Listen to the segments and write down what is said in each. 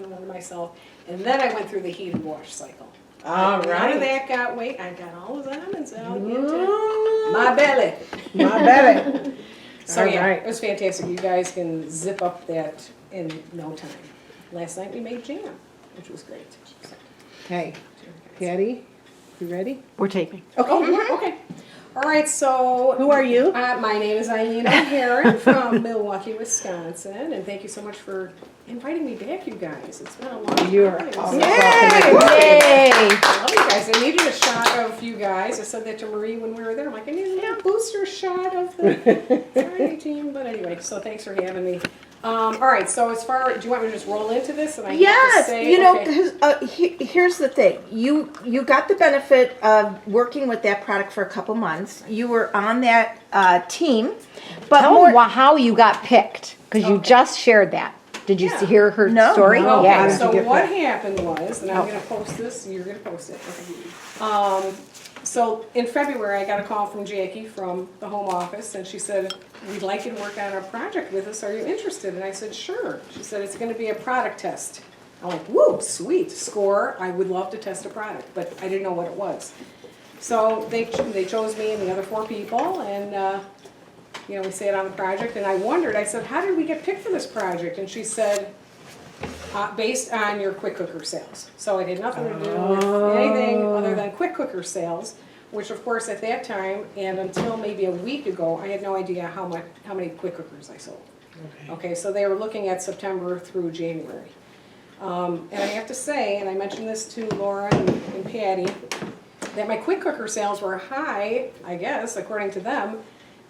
myself, and then I went through the heated wash cycle. All None right. of that got weight. I got all those almonds out into my belly. My belly. So All yeah, right. it was fantastic. You guys can zip up that in no time. Last night we made jam, which was great. So, Hey, Patty, you ready? We're taping. okay, okay. All right, so Who are you? my name is Eileen O'Hara from Milwaukee, Wisconsin, and thank you so much for inviting me back, you guys. It's been a long time. You're It was- awesome. Yay! I love you guys. I needed a shot of you guys. I said that to Marie when we were there. I'm like, I need a little booster shot of the Friday team. But anyway, so thanks for having me. All right, so as far, do you want me to just roll into this? And I have to Yes, say, you know, okay. 'cause, here's the thing. You got the benefit of working with that product for a couple months. You were on that team, but Tell more. them how you got picked, because you just shared that. Did you Yeah. hear her No. story? No. Okay, How did so you get what that? happened was, and I'm gonna post this, you're gonna post it. Okay. So in February, I got a call from Jackie from the home office, and she said, we'd like you to work on a project with us, are you interested? And I said, sure. She said, it's gonna be a product test. I'm like, woo, sweet, score, I would love to test a product, but I didn't know what it was. So they chose me and the other 4 people, and you know, we sat on the project, and I wondered, I said, how did we get picked for this project? And she said, based on your quick cooker sales. So it had nothing to do with anything other than quick cooker sales, which of course at that time, and until maybe a week ago, I had no idea how many quick cookers I sold. Okay, so they were looking at September through January. And I have to say, and I mentioned this to Laura and Patty, that my quick cooker sales were high, I guess, according to them,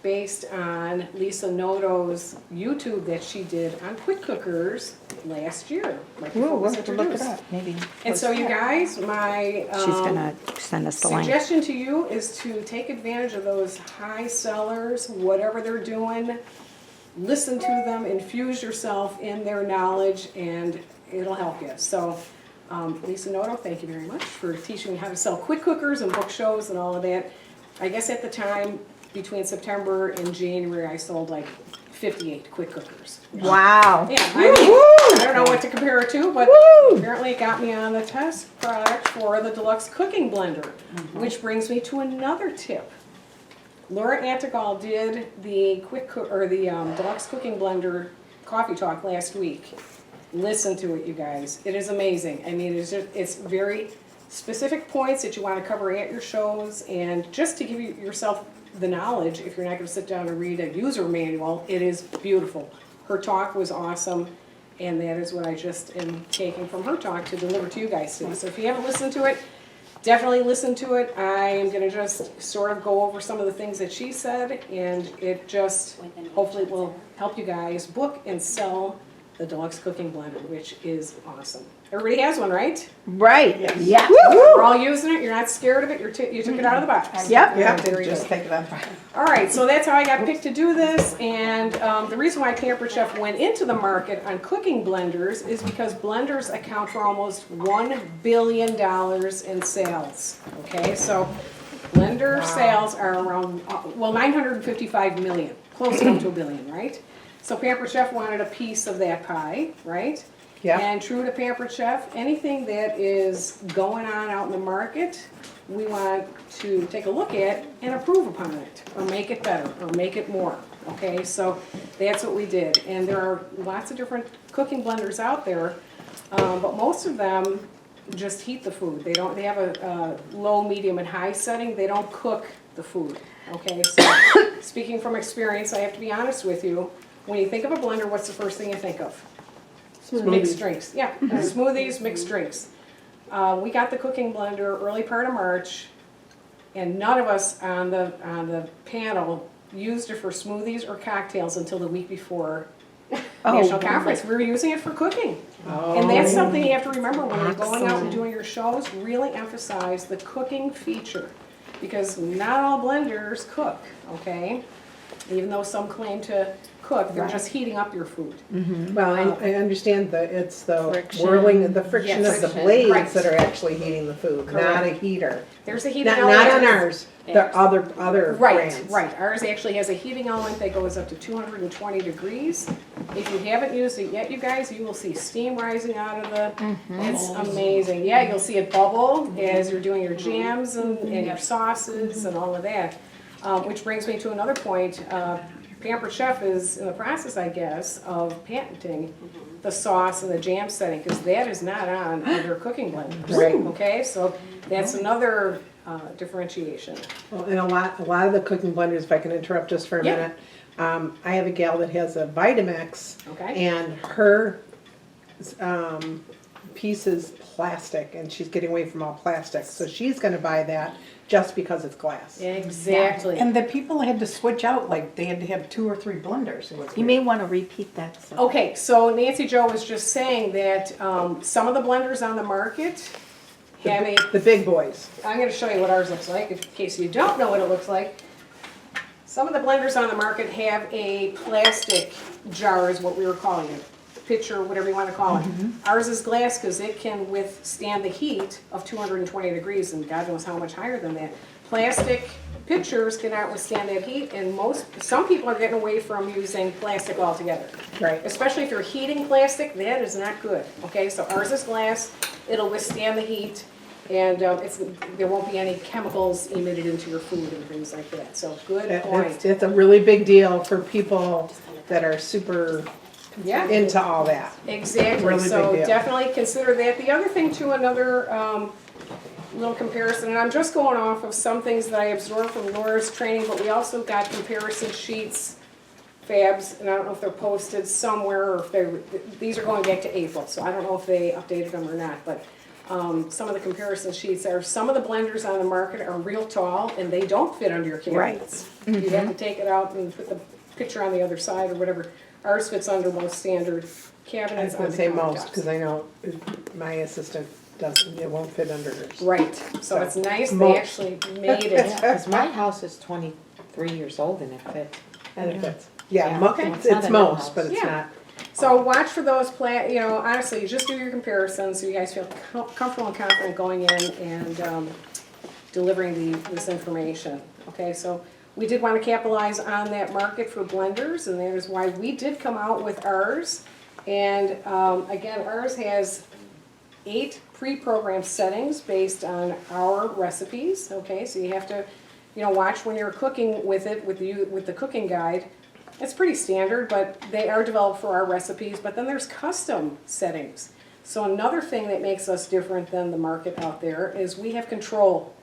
based on Lisa Noto's YouTube that she did on quick cookers last year, right before it was introduced. Maybe. And so you guys, my She's gonna send us the link. suggestion to you is to take advantage of those high sellers, whatever they're doing, listen to them, infuse yourself in their knowledge, and it'll help you. So Lisa Noto, thank you very much for teaching me how to sell quick cookers and book shows and all of that. I guess at the time, between September and January, I sold like 58 quick cookers. Wow. Yeah, I don't know what to compare it to, but apparently it got me on the test product for the Deluxe cooking blender, which brings me to another tip. Laura Antigal did the Deluxe cooking blender coffee talk last week. Listen to it, you guys. It is amazing. I mean, it's very specific points that you want to cover at your shows, and just to give yourself the knowledge, if you're not going to sit down and read a user manual, it is beautiful. Her talk was awesome, and that is what I just am taking from her talk to deliver to you guys today. So if you haven't listened to it, definitely listen to it. I am going to just sort of go over some of the things that she said, and it just hopefully will help you guys book and sell the Deluxe cooking blender, which is awesome. Everybody has one, right? Right. Yeah. We're all using it. You're not scared of it. You took it out of the box. Yep. Yeah, There you just go. take it on. All right, so that's how I got picked to do this, and the reason why Pampered Chef went into the market on cooking blenders is because blenders account for almost $1 billion in sales. Okay, so blender sales are around, well, 955 million, close enough to $1 billion, right? So Pampered Chef wanted a piece of that pie, right? Yeah. And true to Pampered Chef, anything that is going on out in the market, we want to take a look at and improve upon it, or make it better, or make it more. Okay, so that's what we did. And there are lots of different cooking blenders out there, but most of them just heat the food. They have a low, medium, and high setting. They don't cook the food. Okay, so speaking from experience, I have to be honest with you. When you think of a blender, what's the first thing you think of? Mixed drinks. Yeah, smoothies, mixed drinks. We got the cooking blender early part of March, and none of us on the panel used it for smoothies or cocktails until the week before National Conference. We were using it for cooking. And that's something you have to remember when you're going out and doing your shows. Really emphasize the cooking feature, because not all blenders cook, okay? Even though some claim to cook, they're just heating up your food. Well, I understand that it's the Friction. whirling, the friction Yes. of the Friction. blades Right. that are actually heating the food, not a heater. There's a heating Not element. on ours, the other Right, brands. right. Ours actually has a heating element that goes up to 220 degrees. If you haven't used it yet, you guys, you will see steam rising out of the, it's amazing. Yeah, you'll see it bubble as you're doing your jams and your sauces and all of that. Which brings me to another point. Pampered Chef is in the process, I guess, of patenting the sauce and the jam setting, because that is not on other cooking blenders. Right. Okay, so that's another differentiation. Well, and a lot of the cooking blenders, if I can interrupt just for a Yeah. minute, I have a gal that has a Vitamix, Okay. and her piece is plastic, and she's getting away from all plastic, so she's gonna buy that just because it's glass. Exactly. And the people had to switch out, like they had to have 2 or 3 blenders. It was You may want to repeat that. So. Okay, so Nancy Jo was just saying that some of the blenders on the market have a, The big boys. I'm gonna show you what ours looks like, in case you don't know what it looks like. Some of the blenders on the market have a plastic jar is what we were calling it, pitcher, whatever you wanna call it. Ours is glass because it can withstand the heat of 220 degrees, and God knows how much higher than that. Plastic pitchers cannot withstand that heat, and some people are getting away from using plastic altogether. Right. Especially if you're heating plastic, that is not good, okay? So ours is glass, it'll withstand the heat, and there won't be any chemicals emitted into your food and things like that, so good point. It's a really big deal for people that are super Yeah, into all that. exactly, Really so big deal. definitely consider that. The other thing too, another little comparison, and I'm just going off of some things that I absorbed from Laura's training, but we also got comparison sheets, fabs, and I don't know if they're posted somewhere, or if these are going back to April, so I don't know if they updated them or not, but some of the comparison sheets are, some of the blenders on the market are real tall, and they don't fit under your cabinets. You have to take it out and put the picture on the other side or whatever. Ours fits under most standard I cabinets. was gonna on the say most, countertops. because I know my assistant doesn't, it won't fit under hers. Right, so it's nice they Most. actually made it. Because my house is 23 years old and it fit. And it fits. Yeah, Yeah. Okay. It's not it's a new most, house. but it's Yeah. not. So watch for those honestly, just do your comparisons so you guys feel comfortable and confident going in and delivering this information. Okay, so we did want to capitalize on that market for blenders, and that is why we did come out with ours. And again, ours has 8 pre-programmed settings based on our recipes. Okay, so you have to, watch when you're cooking with it with the cooking guide. It's pretty standard, but they are developed for our recipes. But then there's custom settings. So another thing that makes us different than the market out there is we have control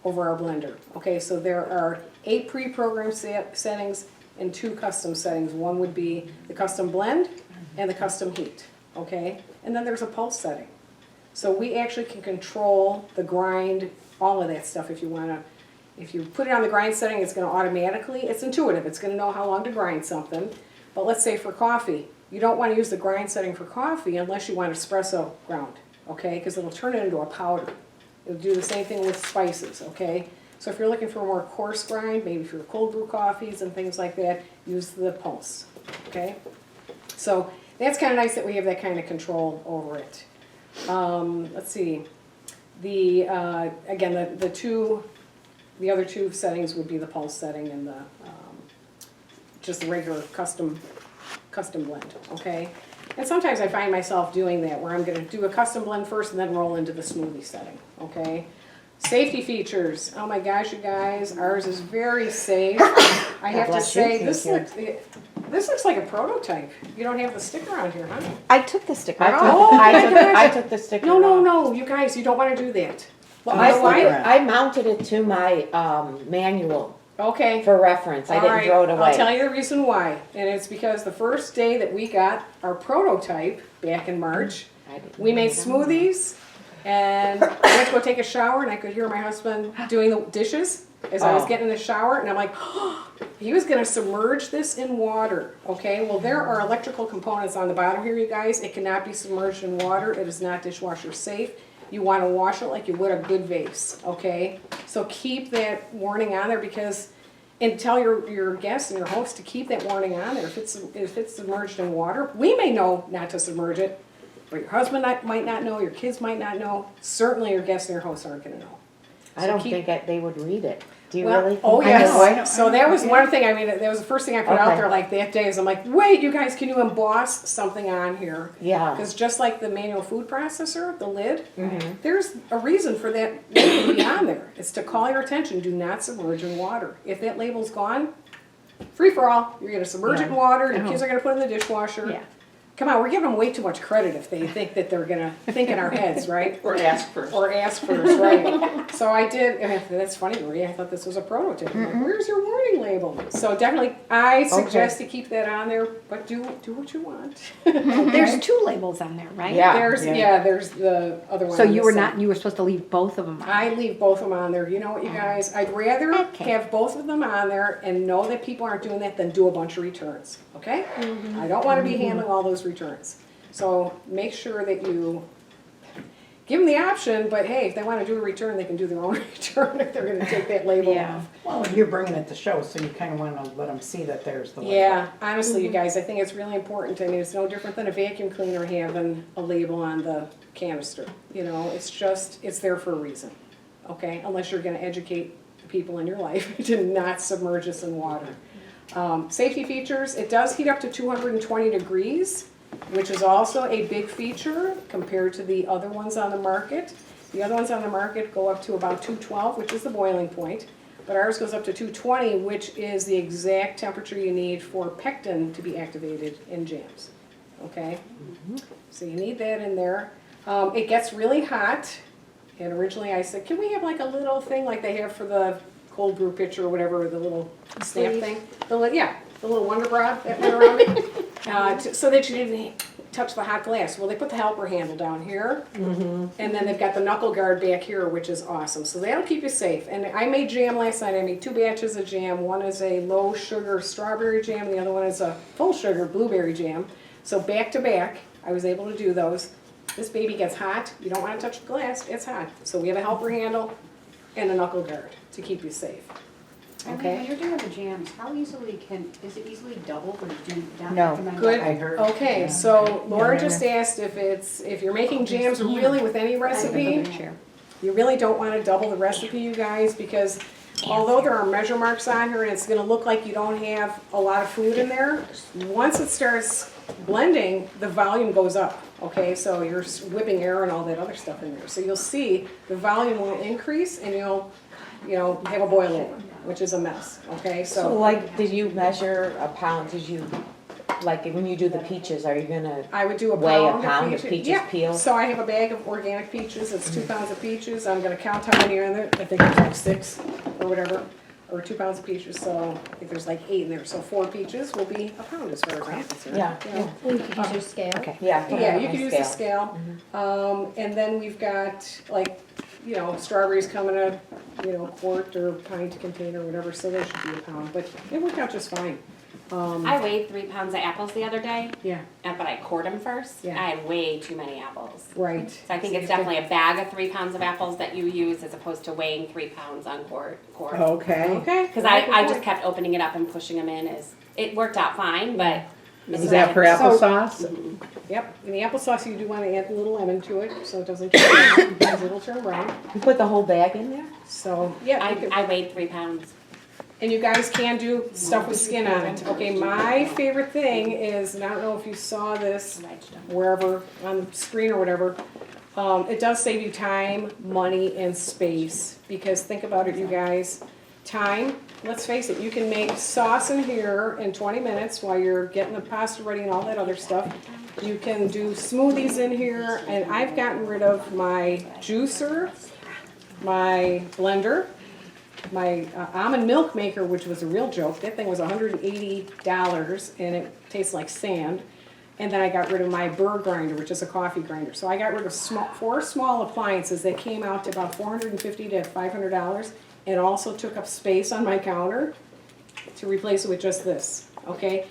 over our blender. Okay, so there are 8 pre-programmed settings and 2 custom settings. One would be the custom blend and the custom heat. Okay, and then there's a pulse setting. So we actually can control the grind, all of that stuff if you want to. If you put it on the grind setting, it's going to automatically, it's intuitive, it's going to know how long to grind something. But let's say for coffee, you don't want to use the grind setting for coffee unless you want espresso ground, okay? Because it'll turn it into a powder. It'll do the same thing with spices, okay? So if you're looking for a more coarse grind, maybe for cold brew coffees and things like that, use the pulse, okay? So that's kind of nice that we have that kind of control over it. Let's see. Again, the other 2 settings would be the pulse setting and the just the regular custom blend, okay? And sometimes I find myself doing that, where I'm gonna do a custom blend first and then roll into the smoothie setting, okay? Safety features, oh my gosh, you guys, ours is very safe. I have to bless you. say, Thank this looks like a prototype. You don't have the sticker on here, huh? I took the sticker I took, off. Oh, I my took, gosh. I took the sticker No, off. you guys, you don't wanna do that. Well, I, you know why? I mounted it to my manual Okay. for reference. I All didn't right, throw it away. I'll tell you the reason why, and it's because the first day that we got our prototype back in March, I didn't we made know that. smoothies, and I went to go take a shower, and I could hear my husband doing the dishes as I was Oh. getting in the shower, and I'm like, he was gonna submerge this in water, okay? Well, there are electrical components on the bottom here, you guys. It cannot be submerged in water. It is not dishwasher safe. You wanna wash it like you would a good vase, okay? So keep that warning on there, because And tell your guests and your host to keep that warning on there. If it's submerged in water, we may know not to submerge it, but your husband might not know, your kids might not know. Certainly your guests and your hosts aren't gonna know. I don't think they would read it. Do you Well, really? oh think yes. they would? So that was one thing. I mean, that was the first thing I put out Okay. there like that day. Is I'm like, wait, you guys, can you emboss something on here? Yeah. Because just like the manual food processor, the lid, Mm-hmm. there's a reason for that label to be on there. It's to call your attention. Do not submerge in water. If that label's gone, free for all. You're gonna submerge it in water. Your kids are gonna put it in the dishwasher. Yeah. Come on, we're giving them way too much credit if they think that they're gonna think in our heads, right? Or ask first. Or ask first, right? So I did, and that's funny, Maria, I thought this was a prototype. I'm like, where's your warning label? So definitely, I suggest to keep that on there, but do what you want. There's 2 labels on there, right? Yeah. There's the other one. So on you this were side. not, you were supposed to leave both of them on. I leave both of them on there. You know what, you guys? I'd rather Okay. have both of them on there and know that people aren't doing that than do a bunch of returns, okay? I don't want to be handling all those returns. So make sure that you give them the option, but hey, if they want to do a return, they can do their own return if they're going to take that label Yeah. off. Well, you're bringing it to show, so you kind of want to let them see that there's the label. Yeah, honestly, you guys, I think it's really important. I mean, it's no different than a vacuum cleaner having a label on the canister. You know, it's just, it's there for a reason, okay? Unless you're gonna educate the people in your life to not submerge us in water. Safety features, it does heat up to 220 degrees, which is also a big feature compared to the other ones on the market. The other ones on the market go up to about 212, which is the boiling point. But ours goes up to 220, which is the exact temperature you need for pectin to be activated in jams. Okay? So you need that in there. It gets really hot. And originally I said, can we have like a little thing like they have for the cold brew pitcher or whatever, the little snap thing? The little Wonder Bra that went around it. So that you didn't touch the hot glass. Well, they put the helper handle down here, and then they've got the knuckle guard back here, which is awesome. So that'll keep you safe. And I made jam last night. I made 2 batches of jam. One is a low sugar strawberry jam. The other one is a full sugar blueberry jam. So back to back, I was able to do those. This baby gets hot. You don't want to touch the glass. It's hot. So we have a helper handle and a knuckle guard to keep you safe. Eileen, Okay. when you're doing the jams, how easily is it easily doubled or do you not No. recommend Good. that? I heard. Okay, Yeah. so Laura Yeah. just asked if you're making jams really with any recipe, you really don't want to double the recipe, you guys, because although there are measure marks on here and it's going to look like you don't have a lot of food in there, once it starts blending, the volume goes up. Okay, so you're whipping air and all that other stuff in there. So you'll see the volume will increase and you'll have a boil over, which is a mess. Okay, So like, did you measure a pound? Did you, like, when you do the peaches, are you gonna I would do a weigh a pound pound of of peaches. peaches Yeah. peeled? So I have a bag of organic peaches. It's 2 pounds of peaches. I'm gonna count how many are in there. I think there's like 6 or whatever, or 2 pounds of peaches. So if there's like 8 in there, so 4 peaches will be a pound as far as I'm concerned. Yeah, You know? You could use your scale. Okay, yeah. Yeah, you my can use the scale. And then we've got like, strawberries come in a, quart or pint container or whatever, so they should be a pound, but it worked out just fine. I weighed 3 pounds of apples the other day, Yeah, but I cored them first. Yeah. I had way too many apples. right. So I think it's definitely a bag of 3 pounds of apples that you use as opposed to weighing 3 pounds on quart. Okay. Okay. Because I just kept opening it up and pushing them in. It worked out fine, but. Is that for So- applesauce? Yep, in the applesauce you do want to add a little lemon to it, so it doesn't turn because it'll turn brown. You put the whole bag in there? So, yeah, you can- I weighed 3 pounds. and you guys can do stuff with skin on it. Okay, my favorite thing is, and I don't know if you saw this wherever on the screen or whatever, it does save you time, money, and space. Because think about it, you guys, time, let's face it, you can make sauce in here in 20 minutes while you're getting the pasta ready and all that other stuff. You can do smoothies in here, and I've gotten rid of my juicer, my blender, my almond milk maker, which was a real joke. That thing was $180 and it tastes like sand. And then I got rid of my burr grinder, which is a coffee grinder. So I got rid of 4 small appliances that came out to about $450 to $500 and also took up space on my counter to replace it with just this, okay?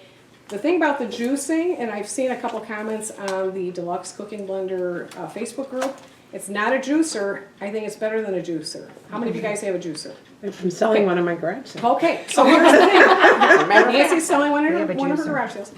The thing about the juicing, and I've seen a couple comments on the Deluxe Cooking Blender Facebook group, It's not a juicer. I think it's better than a juicer. How many of you guys have a juicer? I'm selling one in my garage sale. Okay, so here's the thing. Nancy's selling one of her garage sales.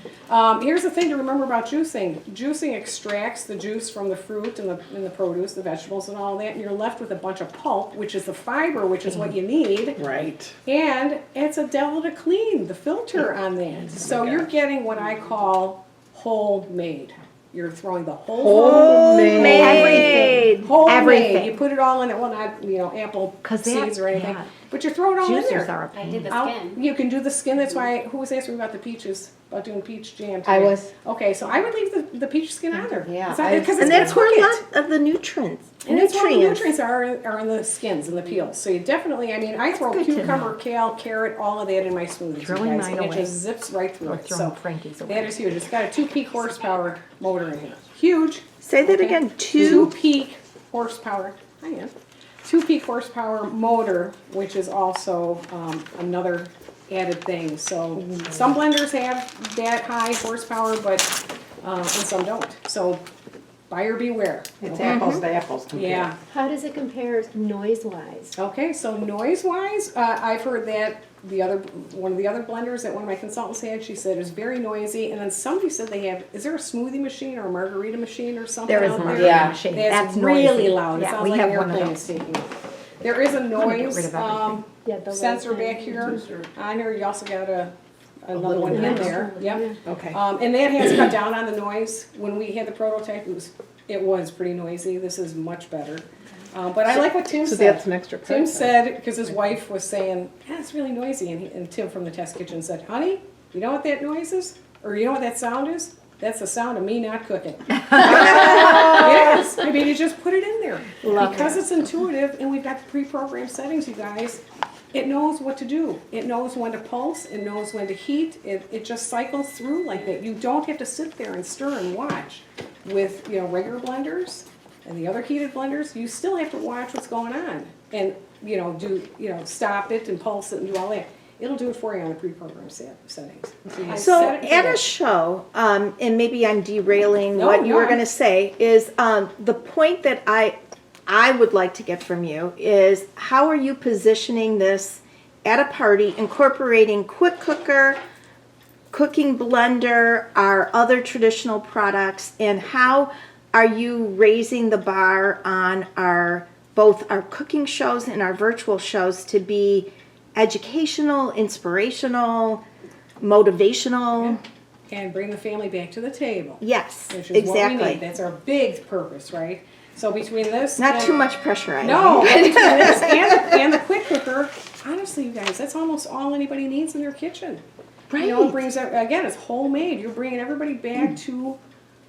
Here's the thing to remember about juicing. Juicing extracts the juice from the fruit and the produce, the vegetables and all that, and you're left with a bunch of pulp, which is the fiber, which is what you need. Right. And it's a devil to clean the filter on that. So you're getting what I call homemade. You're throwing the whole Homemade. homemade. Everything. You put it all in it. Well, not apple 'Cause seeds that- or anything, yeah. but you throw it all in Juicers there. are a I pain. did the I'll- skin. You can do the skin. That's why. Who was asking me about the peaches? About doing peach jam. I today? was. Okay, so I would leave the peach skin on there. Yeah, because And that's where a lot of the nutrients. and that's where the nutrients are in the skins and the peels. So you definitely, I mean, I throw good to cucumber, kale, carrot, all of that in my smoothies, you Throwing guys, mine and it away. just zips right through Or it. throwing So Frankie's away. that is huge. It's got a 2-peak horsepower motor in here. Huge. Say that Okay. again. 2-peak horsepower. Hang on. 2-peak horsepower motor, which is also another added thing. So some blenders have that high horsepower, but and some don't. So buyer beware. It's apples to apples. Yeah. How does it compare noise-wise? Okay, so noise-wise, I've heard that one of the other blenders that one of my consultants had, she said is very noisy, and then somebody said they have, is there a smoothie machine or a margarita machine or something There is out a there? margarita Yeah. machine. That's That's noisy. really loud. It Yeah, sounds we like have an one of airplane those. is taking off. There is a gonna get noise rid of everything. Yeah, the sensor low back end. here. On here, you also got another little one in one. there. Yep. Okay. And that has cut down on the noise. When we had the prototype, it was pretty noisy. This is much better. But I like what Tim So said. that's an extra Tim price. said, because his wife was saying, yeah, it's really noisy, and Tim from the test kitchen said, honey, you know what that noise is? Or you know what that sound is? That's the sound of me not cooking. It is. I mean, you just put it in there. Because it's intuitive, and we've got the pre-programmed settings, you guys, it knows what to do. It knows when to pulse, it knows when to heat, it just cycles through like that. You don't have to sit there and stir and watch. With, regular blenders and the other heated blenders, you still have to watch what's going on and, stop it and pulse it and do all that. It'll do it for you on the pre-programmed settings. You So set it to at that. a show, and maybe I'm derailing No, what you no. were going to say, is the point that I would like to get from you is how are you positioning this at a party, incorporating quick cooker, cooking blender, our other traditional products, and how are you raising the bar on both our cooking shows and our virtual shows to be educational, inspirational, motivational? And bring the family back to the table. Yes, Which is what we exactly. need. That's our big purpose, right? So between this Not and- too much pressure, I No, know. but between this and the quick cooker, honestly, you guys, that's almost all anybody needs in their kitchen. It Right. brings, again, it's homemade. You're bringing everybody back to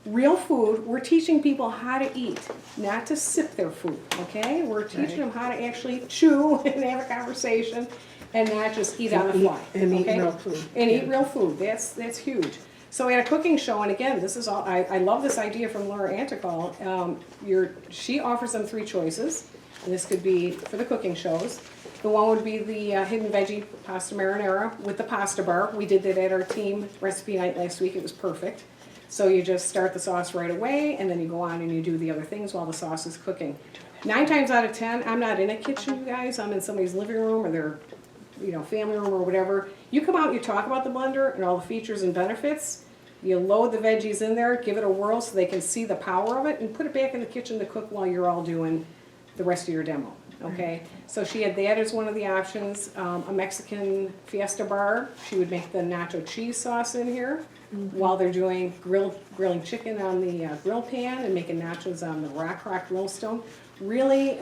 real food. We're teaching people how to eat, not to sip their food, okay? We're teaching them how to actually chew and have a conversation and not just eat on the fly. And eat okay? real food. And eat real food. That's huge. So at a cooking show, and again, this is all, I love this idea from Laura Antical. She offers them 3 choices, and this could be for the cooking shows. The one would be the hidden veggie pasta marinara with the pasta bar. We did that at our team recipe night last week. It was perfect. So you just start the sauce right away, and then you go on and you do the other things while the sauce is cooking. 9 times out of 10, I'm not in a kitchen, you guys. I'm in somebody's living room or their family room or whatever. You come out, you talk about the blender and all the features and benefits. You load the veggies in there, give it a whirl so they can see the power of it, and put it back in the kitchen to cook while you're all doing the rest of your demo. Okay, so she had that as one of the options. A Mexican Fiesta Bar. She would make the nacho cheese sauce in here while they're doing grilling chicken on the grill pan and making nachos on the rock grill stone. Really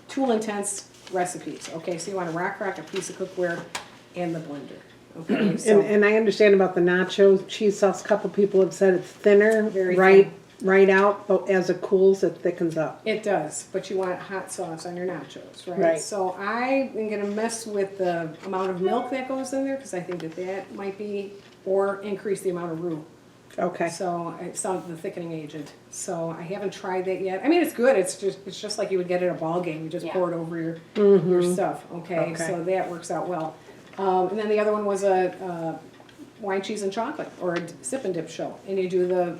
tool intense recipes. Okay, so you want to rock a piece of cookware and the blender. Okay, so And I understand about the nacho cheese sauce. A couple people have said it's thinner, Very right out, but as it cools, it thickens up. it does, but you want hot sauce on your nachos, right? Right. So I am gonna mess with the amount of milk that goes in there, because I think that might be, or increase the amount of roux. Okay. So it's not the thickening agent. So I haven't tried that yet. I mean, it's good. It's just like you would get at a ball game. You just Yeah. pour it over your stuff. Okay, Okay. so that works out well. And then the other one was a wine, cheese, and chocolate, or a sip and dip show. And you do the,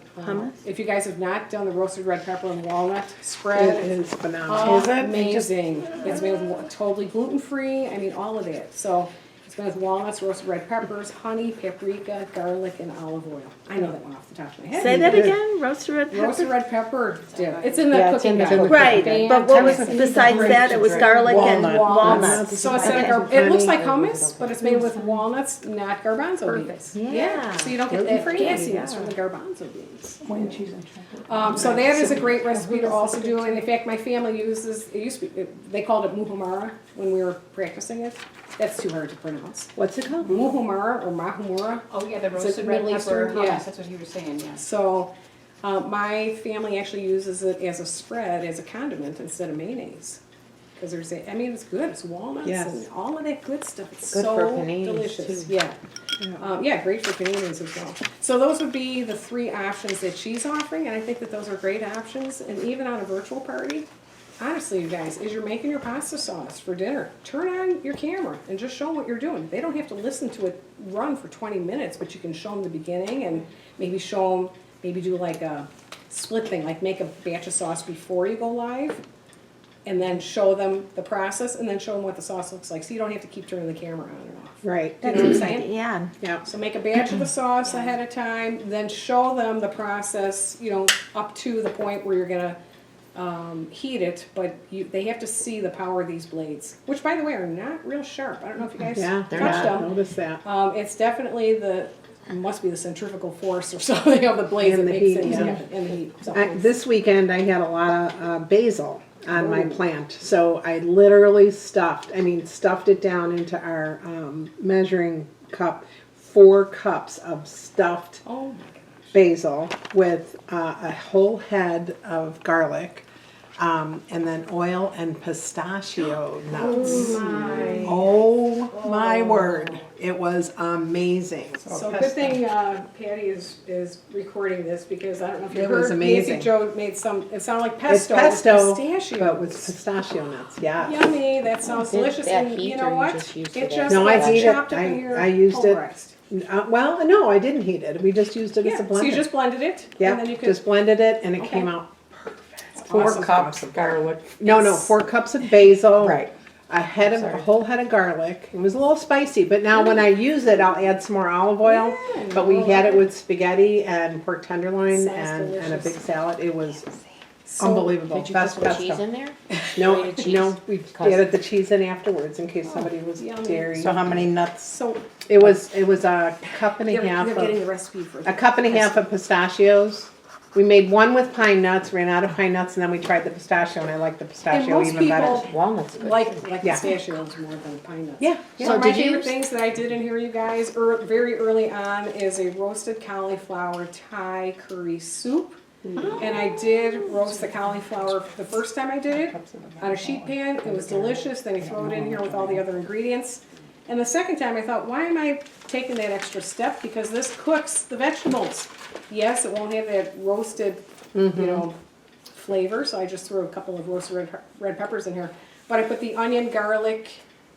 if you guys have not done the roasted red pepper and walnut spread. It is phenomenal. Is it? Amazing. It's made with totally gluten-free, I mean, all of that. So it's made with walnuts, roasted red peppers, honey, paprika, garlic, and olive oil. I know that one off the top of my head. Say that again, roasted red pepper? Roasted red pepper dip. It's in the Yeah, it's cooking in the guide. cooking Right, but what was, Fantastic. besides that, it was garlic and walnuts. So instead of it looks like hummus, but it's made with walnuts, not garbanzo beans. Yeah. So you don't get that gassiness from the garbanzo beans. Wine, cheese, and chocolate. So that is a great recipe to also do, and in fact, my family uses, it used to be, they called it muhamara when we were practicing it. That's too hard to pronounce. What's it called? Muhamara or mahumura. Oh, yeah, the It's a roasted red Middle Eastern, pepper, yeah. yes, that's what you were saying, yes. So, my family actually uses it as a spread, as a condiment instead of mayonnaise. Because there's, I mean, it's good, it's walnuts Yes. and all of that good stuff. It's Good so for paninis, delicious. too. Yeah. Yeah, great for paninis as well. So those would be the 3 options that she's offering, and I think that those are great options. And even on a virtual party, honestly, you guys, as you're making your pasta sauce for dinner, turn on your camera and just show them what you're doing. They don't have to listen to it run for 20 minutes, but you can show them the beginning and maybe show them, maybe do like a split thing, like make a batch of sauce before you go live, and then show them the process, and then show them what the sauce looks like, so you don't have to keep turning the camera on and off. Right. You know what I'm saying? Yeah, Yeah. So make a batch of the sauce ahead of time, then show them the process, you know, up to the point where you're gonna heat it, but they have to see the power of these blades, which by the way are not real sharp. I don't know if you guys Yeah, touched them. notice that. It's definitely must be the centrifugal force or something of the blades And that the makes heat, things yeah. happen, and the heat. So This weekend I had a lot of basil on my plant, so I literally stuffed it down into our measuring cup, 4 cups of stuffed oh my gosh. basil with a whole head of garlic, and then oil and pistachio nuts. Oh my word, it was amazing. So good thing Patty is recording this, because I don't know if you It was heard, Nancy amazing. Jo made some, it sounded like It's pesto, pesto, with pistachio. but with pistachio nuts, yeah. Yummy, that sounds delicious, that and heat, you or know you what? just used It it just No, I gets heat it. chopped up in your I used it. pulverized. Well, no, I didn't heat it. We just used it as Yeah, a so blender. you just blended it, Yeah, and then you could, just blended it and it Okay. came out. 4 Awesome. cups of garlic. No, 4 cups of basil. Right. A whole head of garlic. It was a little spicy, but now when I use it, I'll add some more olive oil. Yeah, But we roll had it it. with spaghetti and pork tenderloin Sounds and a delicious. big salad. It was so, unbelievable. Did you Best put some pesto. cheese in there? No, Grated cheese? no, we Cause- added the cheese in afterwards in case somebody was yummy. dairy. So how many nuts? so It was a cup and a they're half getting of the recipe for a cup and a half of pistachios. We made one with pine nuts, ran out of pine nuts, and then we tried the pistachio, and I like the pistachio most even better. people- Walnuts. are good. like Yeah. pistachios more than pine nuts. Yeah, So yeah. my did you favorite use- things that I did in here, you guys, very early on, is a roasted cauliflower Thai curry soup. And I did roast the cauliflower the first time I did it on a sheet pan. It was delicious. Then you throw it in here with all the other ingredients. And the second time I thought, why am I taking that extra step? Because this cooks the vegetables. Yes, it won't have that roasted, you know, flavor. So I just threw a couple of roasted red peppers in here. But I put the onion, garlic,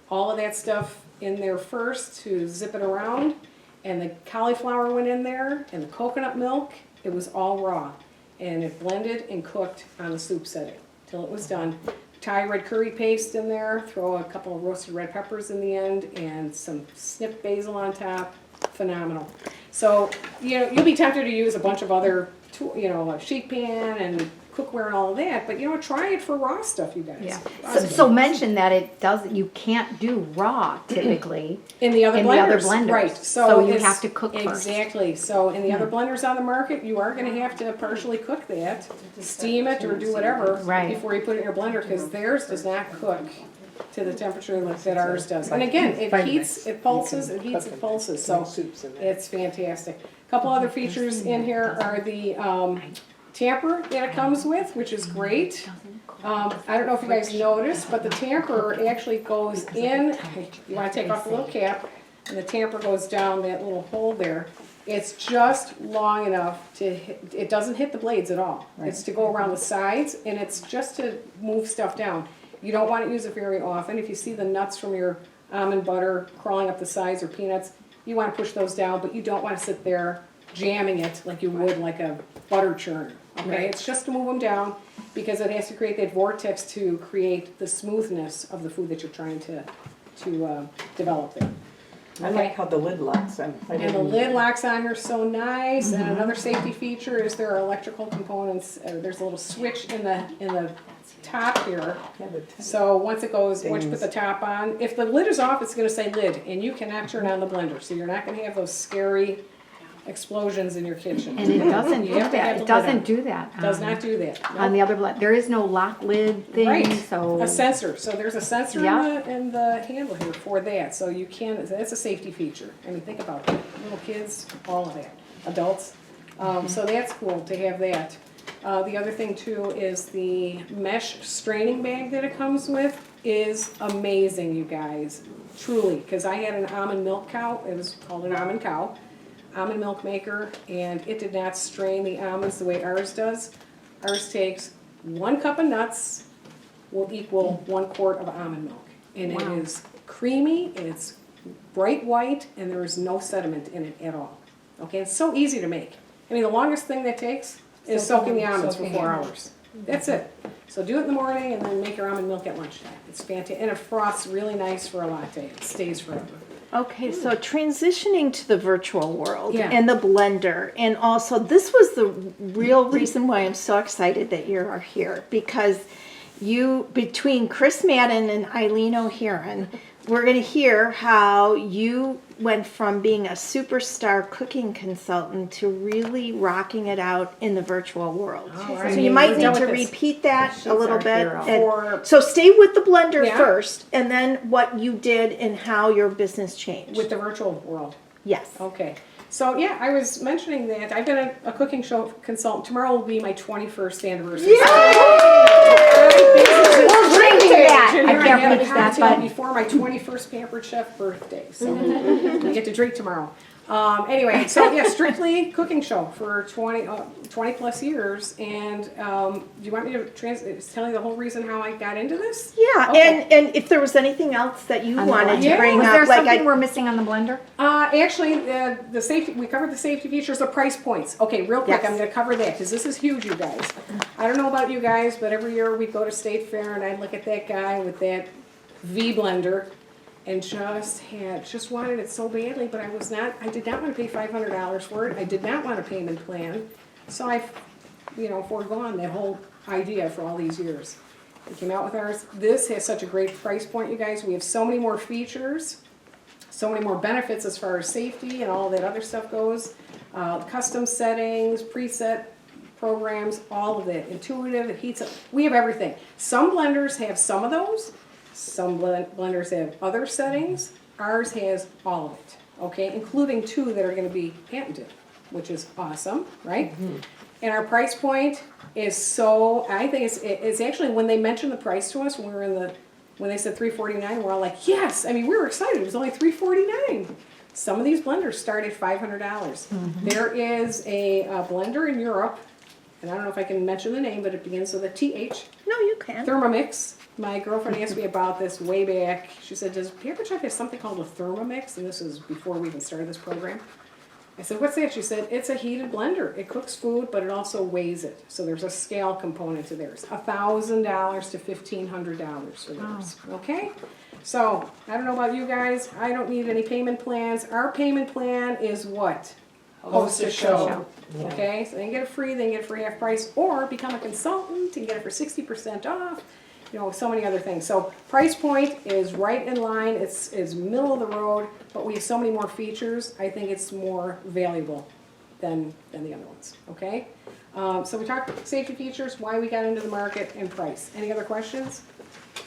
all of that stuff in there first to zip it around. And the cauliflower went in there, and the coconut milk. It was all raw. And it blended and cooked on the soup setting till it was done. Thai red curry paste in there, throw a couple of roasted red peppers in the end, and some snipped basil on top. Phenomenal. So, you know, you'll be tempted to use a bunch of other, a sheet pan and cookware and all of that, but you know, try it for raw stuff, you guys. Yeah. Raw So, stuff. so mention that you can't do raw typically. In the other in blenders, the other blenders. right? So you it's- have to cook first. Exactly. So in the other blenders on the market, you are going to have to partially cook that, steam it or do whatever Right. before you put it in your blender, because theirs does not cook to the temperature that ours does. And again, it Vitamix. heats, it pulses, it heats, it pulses. So Soups in there. it's fantastic. A couple other features in here are the tamper that it comes with, which is great. I don't know if you guys noticed, but the tamper actually goes in, you want to take off the little cap, and the tamper goes down that little hole there. It's just long enough to hit, it doesn't hit the blades at all. It's to go around the sides, and it's just to move stuff down. You don't want to use it very often. If you see the nuts from your almond butter crawling up the sides or peanuts, you wanna push those down, but you don't wanna sit there jamming it like you would like a butter churn, okay? It's just to move them down, because it has to create that vortex to create the smoothness of the food that you're trying to develop there. I like how the lid locks on. And the lid locks on here so nice, and another safety feature is there are electrical components, there's a little switch in the top here. So once once you put the top on, if the lid is off, it's gonna say lid, and you cannot turn on the blender, so you're not gonna have those scary explosions in your kitchen. And it doesn't You do have to have that, the it lid on. doesn't do that. Does not do that. On Nope. the other blend, there is no lock lid thing, Right, so. a sensor, so there's a sensor Yeah. in the handle here for that, so you can, that's a safety feature. I mean, think about that, little kids, all of that, adults, so that's cool to have that. The other thing too is the mesh straining bag that it comes with is amazing, you guys, truly, because I had an almond milk cow, it was called an almond cow, almond milk maker, and it did not strain the almonds the way ours does. Ours takes 1 cup of nuts will equal 1 quart of almond milk. And it is creamy, it's bright white, and there is no sediment in it at all. Okay, it's so easy to make. I mean, the longest thing that takes is soaking the almonds for 4 hours. That's it. So do it in the morning and then make your almond milk at lunchtime. It's fantastic, and it froths really nice for a latte. It stays forever. Okay, so transitioning to the virtual world Yeah. and the blender, and also this was the real reason why I'm so excited that you are here, because you, between Chris Madden and Eileen O'Haron, we're going to hear how you went from being a superstar cooking consultant to really rocking it out in the virtual world. All right. So you might We're need done to with this. repeat that She's a little our bit. hero. And- so stay with the blender Yeah. first, and then what you did and how your business changed. With the virtual world. Yes. Okay. So yeah, I was mentioning that I've been a cooking show consultant. Tomorrow will be my 21st anniversary. We'll drink to that. And I here can't have a reach that, cocktail but. before my 21st Pampered Chef birthday. So I get to drink tomorrow. Anyway, so yeah, strictly cooking show for 20 plus years. And do you want me to tell you the whole reason how I got into this? Yeah, Okay. and if there was anything else that you On the wanted blender. to bring Was up, there like something we're missing on the blender? Actually, the safety, we covered the safety features, the price points. Okay, real quick, Yes. I'm gonna cover that, because this is huge, you guys. I don't know about you guys, but every year we go to State Fair and I'd look at that guy with that V blender and just wanted it so badly, but I did not want to pay $500 for it. I did not want a payment plan. So I've, foregone that whole idea for all these years. We came out with ours. This has such a great price point, you guys. We have so many more features, so many more benefits as far as safety and all that other stuff goes. Custom settings, preset programs, all of that. Intuitive, it heats up. We have everything. Some blenders have some of those. Some blenders have other settings. Ours has all of it, okay? Including 2 that are gonna be patented, which is awesome, right? And our price point is I think it's actually, when they mentioned the price to us, when they said $349, we're all like, yes! I mean, we were excited, it was only $349. Some of these blenders start at $500. There is a blender in Europe, and I don't know if I can mention the name, but it begins with a TH, no, you can. Thermomix. My girlfriend asked me about this way back. She said, does Pampered Chef have something called a Thermomix? And this was before we even started this program. I said, what's that? She said, it's a heated blender. It cooks food, but it also weighs it. So there's a scale component to theirs. $1,000 to $1,500 for theirs. Okay? So, I don't know about you guys. I don't need any payment plans. Our payment plan is what? Host a show. Okay? So they can get it free, they can get it for half price, or become a consultant and get it for 60% off. So many other things. So price point is right in line. It's middle of the road, but we have so many more features. I think it's more valuable than the other ones. Okay. So we talked safety features, why we got into the market, and price. Any other questions?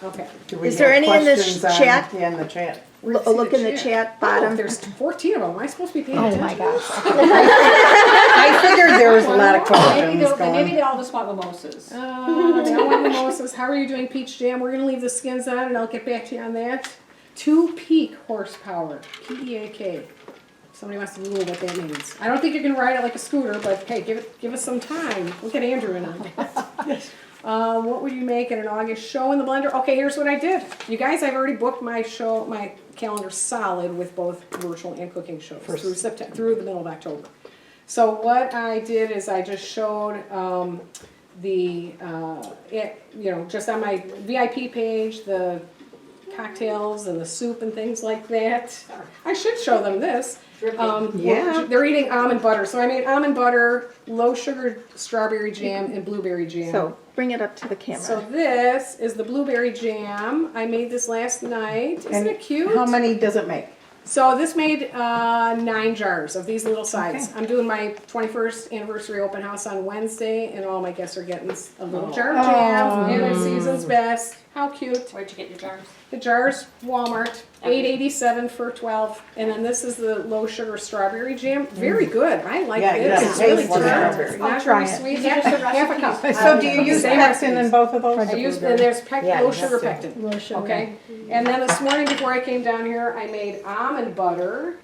Okay. Do we Is there have any in this questions on- chat? Yeah, in the chat. Look in the chat bottom. Oh, there's 14 of them. Am I supposed to be paying Oh attention? my gosh. I figured there was a lot of Maybe questions maybe going. they all just want mimosas. They don't want mimosas. How are you doing peach jam? We're going to leave the skins on, and I'll get back to you on that. 2 peak horsepower, PEAK. Somebody wants to Google what that means. I don't think you can ride it like a scooter, but hey, give us some time. Look at Andrew and I. What would you make at an August show in the blender? Okay, here's what I did. You guys, I've already booked my calendar solid with both virtual and cooking shows through the middle of October. So what I did is I just showed just on my VIP page, the cocktails and the soup and things like that. I should show them this. Yeah. They're eating almond butter. So I made almond butter, low sugar strawberry jam, and blueberry jam. So bring it up to the camera. So this is the blueberry jam. I made this last night. Isn't it cute? How many does it make? So this made 9 jars of these little sides. I'm doing my 21st anniversary open house on Wednesday, and all my guests are getting a little jar of jam, and it's season's best. How cute. Where'd you get your jars? The jars, Walmart, $8.87 for 12. And then this is the low sugar strawberry jam. Very good. I like Yeah, this. yeah, It's really taste tart. strawberry. Not I'll try very it. sweet. Is it just a Half a recipe? cup. So do you use Same pectin in recipes. both of those? I used, and there's Yeah, low you sugar have to. pectin. Low sugar. Okay. And then this morning before I came down here, I made almond butter.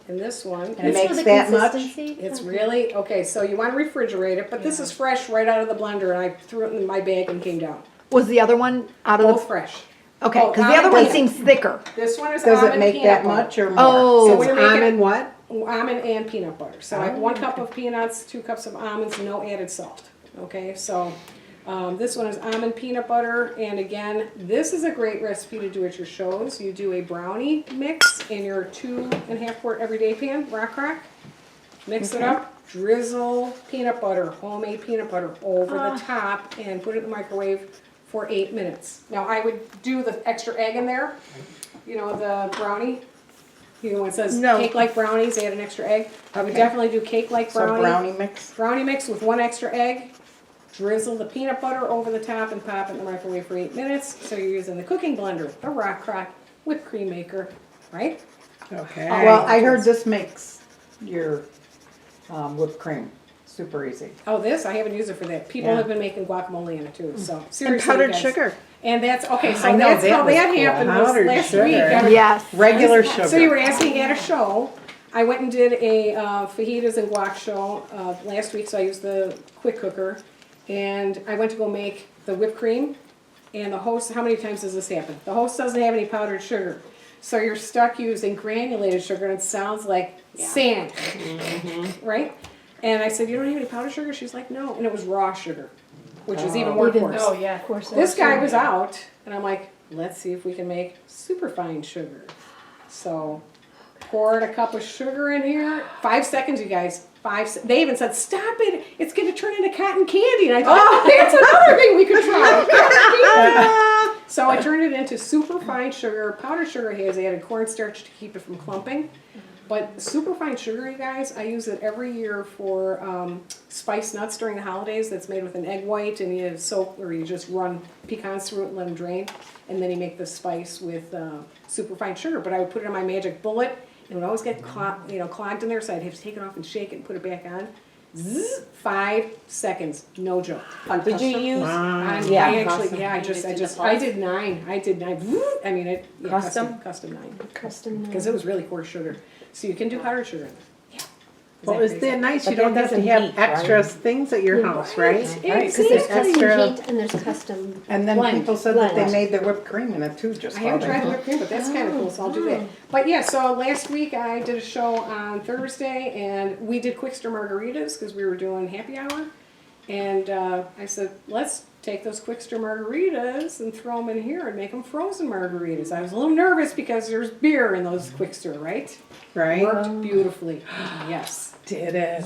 And this one. And it makes that much? It's really, okay, so you want to refrigerate it, but this is fresh right out of the blender, and I threw it in my bag and came down. Was the other one out of Both the, fresh. okay, Oh, because the other one almond- seems thicker. This one is Does almond it make peanut that butter. much or more? Oh. So It's we're making almond what? almond and peanut butter. So I have 1 cup of peanuts, 2 cups of almonds, no added salt. Okay, so this one is almond peanut butter, and again, this is a great recipe to do at your shows. You do a brownie mix in your 2.5 quart everyday pan, rock. Mix it up, drizzle peanut butter, homemade peanut butter over the top, and put it in the microwave for 8 minutes. Now I would do the extra egg in there, you know, the brownie. You know, when it says No. cake like brownies, add an extra egg. I would definitely do cake like So brownie. brownie mix? Brownie mix with 1 extra egg. Drizzle the peanut butter over the top and pop it in the microwave for 8 minutes. So you're using the cooking blender, the rock whipped cream maker, right? Okay. Well, I heard this makes your whipped cream super easy. Oh, this, I haven't used it for that. People Yeah. have been making guacamole in it too, so And seriously. powdered guys. sugar. And that's, okay, I so know, that's that how was that cool. happened was Powdered last sugar. week. Yes. Regular sugar. So you were asking at a show. I went and did a fajitas and guac show last week, so I used the quick cooker. And I went to go make the whipped cream. And the host, how many times does this happen? The host doesn't have any powdered sugar. So you're stuck using granulated sugar, and it sounds like sand, right? And I said, you don't have any powdered sugar? She's like, no. And it was raw sugar, which is even more coarse. Oh, yeah. Of course. This guy was out, and I'm like, let's see if we can make superfine sugar. So poured a cup of sugar in here. 5 seconds, you guys. They even said, stop it. It's going to turn into cotton candy. And I thought, that's another thing we could try. Cotton candy. So I turned it into superfine sugar. Powdered sugar has added cornstarch to keep it from clumping. But superfine sugar, you guys, I use it every year for spiced nuts during the holidays. That's made with an egg white, and you soak, or you just run pecans through it and let them drain, and then you make the spice with superfine sugar. But I would put it in my magic bullet, and it would always get clogged in there, so I'd have to take it off and shake it and put it back on. Zzz, 5 seconds, no joke. Did you use? I custom. did 9. I did 9. I mean, Custom? custom 9. Custom. Because it was really coarse sugar. So you can do powdered sugar in there. Yeah. Well, is that nice? You But don't that have to doesn't have heat, right? extra things at your house, right? Right. Because There's there's custom extra. heat and there's custom. And then Blend. people said that they Blend. made the whipped cream in it too, just I haven't how tried they- the whipped cream, but that's kind of cool, so I'll do that. But yeah, so last week I did a show on Thursday, and we did Quickster margaritas because we were doing happy hour. And I said, let's take those Quickster margaritas and throw them in here and make them frozen margaritas. I was a little nervous because there's beer in those Quickster, right? Right? Worked beautifully. Yes. Did it?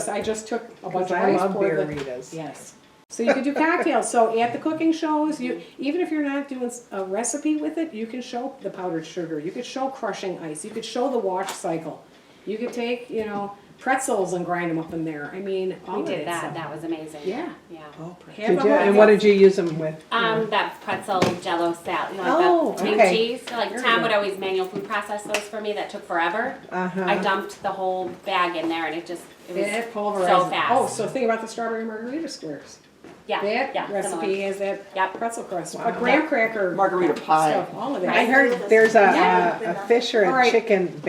I just took a bunch Because of I ice, love poured the- beeritas. Yes. So you could do cocktails. So at the cooking shows, even if you're not doing a recipe with it, you can show the powdered sugar. You could show crushing ice. You could show the wash cycle. You could take, pretzels and grind them up in there. I mean, all We of did that. stuff. That was amazing. Yeah. Yeah. Have Did the you? whole And what thing. did you use them with? That pretzel jello salad, Oh, the cream okay. cheese. So, like There you Tom go. would always manual food process those for me. That took forever. Uh-huh. I dumped the whole bag in there, and it was It pulverizes. so fast. Oh, so think about the strawberry margarita squares. yeah, That recipe similar. has that Yep. pretzel crust. A graham cracker. Margarita pie. Stuff, all of that. I heard there's Yeah. a fish or All a right. chicken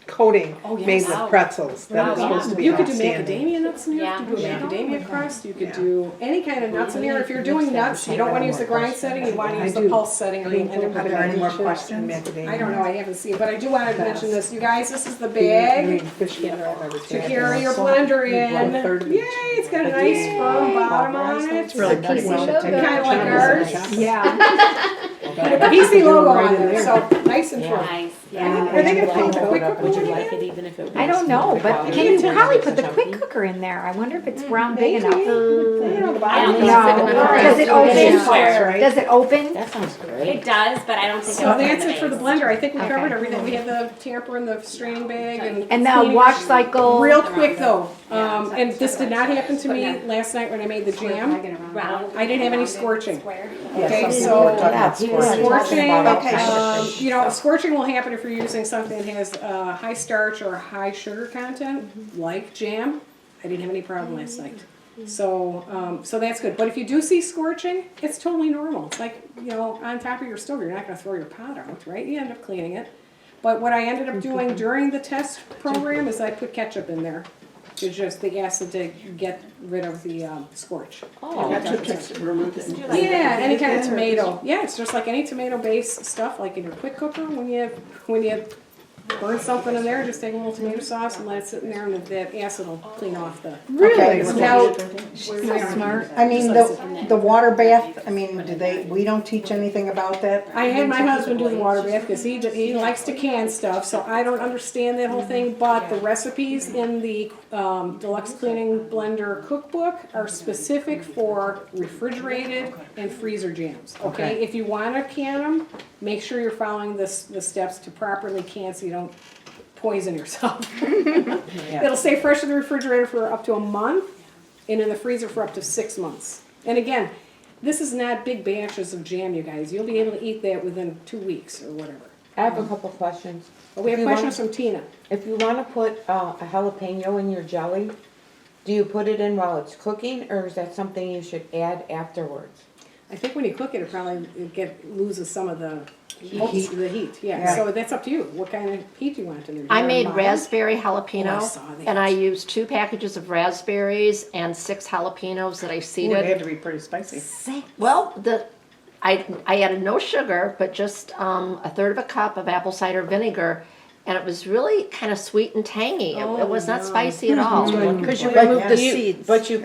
coating Oh, yes. made with Wow. pretzels. That is Wow, supposed to be You could do outstanding. macadamia nuts in here, you could do a Yeah. macadamia crust, you could do any kind of nuts in here. If you're doing nuts, you don't wanna use the grind setting, you wanna I use the do. pulse setting, or you end up Are there having any more Chips and questions? macadamia. I don't know, I haven't seen it, but I do wanna mention this. You guys, this is the I mean, bag fish finger I've ever to had. carry your So, blender one third in. of Yay, each. it's got a nice firm bottom on it. It's really Piece pretty. of We should sugar. take a Kinda like picture. ours. Yeah. With the PC logo Right on in there, there. so nice and firm. Nice, Are yeah. they gonna put the quick cooker Would one you in like there? it even if it was? I don't know, but smaller? can you probably put the quick cooker in there? I wonder if it's round big enough. You know, the I bottom. don't No. think so. Does it open? Square. Does it open? That sounds It great. does, but I don't think So it'll fit in that's it for the base. blender. I think we Okay. covered everything. We had the tamper and the straining bag and. And the cleaning. wash cycle? Real quick though, and this did not happen to me last night when I made the jam. Round. I didn't have any scorching. Square. Okay, some so people are talking about people are talking scorching, about Okay. you know, scorching will happen if you're using something that has high starch or high sugar content, like jam. I didn't have any problem last night. So, so that's good. But if you do see scorching, it's totally normal. It's like, you know, on top of your stove, you're not gonna throw your pot out, right? You end up cleaning it. But what I ended up doing during the test program is I put ketchup in there. To just the acid to get rid of the scorch. Oh, Yeah, any kind of tomato. Yeah, it's just like any tomato-based stuff, like in your quick cooker. When you burn something in there, just take a little tomato sauce and let it sit in there, and that acid will clean off the. Really? Now, Smart. I mean, the water bath, I mean, we don't teach anything about that? I had my husband do the water bath because he likes to can stuff, so I don't understand that whole thing. But the recipes in the Deluxe Cleaning Blender cookbook are specific for refrigerated and freezer jams. Okay, if you want to can them, make sure you're following the steps to properly can so you don't poison yourself. It'll stay fresh in the refrigerator for up to a month, and in the freezer for up to 6 months. And again, this is not big batches of jam, you guys. You'll be able to eat that within 2 weeks or whatever. I have a couple questions. But we have If you questions from Tina. If you wanna put a jalapeno in your jelly, do you put it in while it's cooking, or is that something you should add afterwards? I think when you cook it, it probably loses some of the heat. Yeah. So that's up to you. What kind of heat you want in there? Do you I want made mild? raspberry Oh, I jalapeno, saw that. and I used 2 packages of raspberries and 6 jalapenos that I Ooh, they seeded. have to be pretty spicy. Well, I added no sugar, but just a third of a cup of apple cider vinegar, and it was really kind of sweet and tangy. It was not spicy at all. Because you removed the You- seeds. But you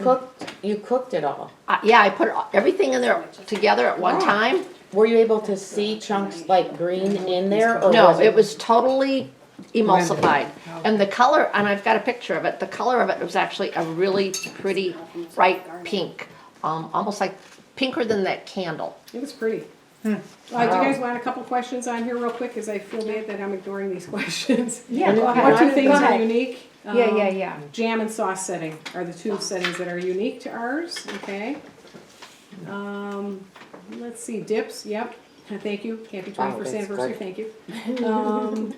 cooked it all. Yeah, I put everything in there together at one time. Were you able to see chunks like green in there, or No, was it was totally emulsified. And the color, and I've got a picture of it, the color of it was actually a really pretty bright pink, almost like pinker than that candle. It was pretty. Do you guys want a couple questions on here real quick? Because I feel bad that I'm ignoring these questions. Yeah, go What ahead. two things Go are ahead. unique? Yeah. Jam and sauce setting are the 2 settings that are unique to ours. Okay. Let's see, dips. Yep. Thank you. Happy 21st that's anniversary. good. Thank you.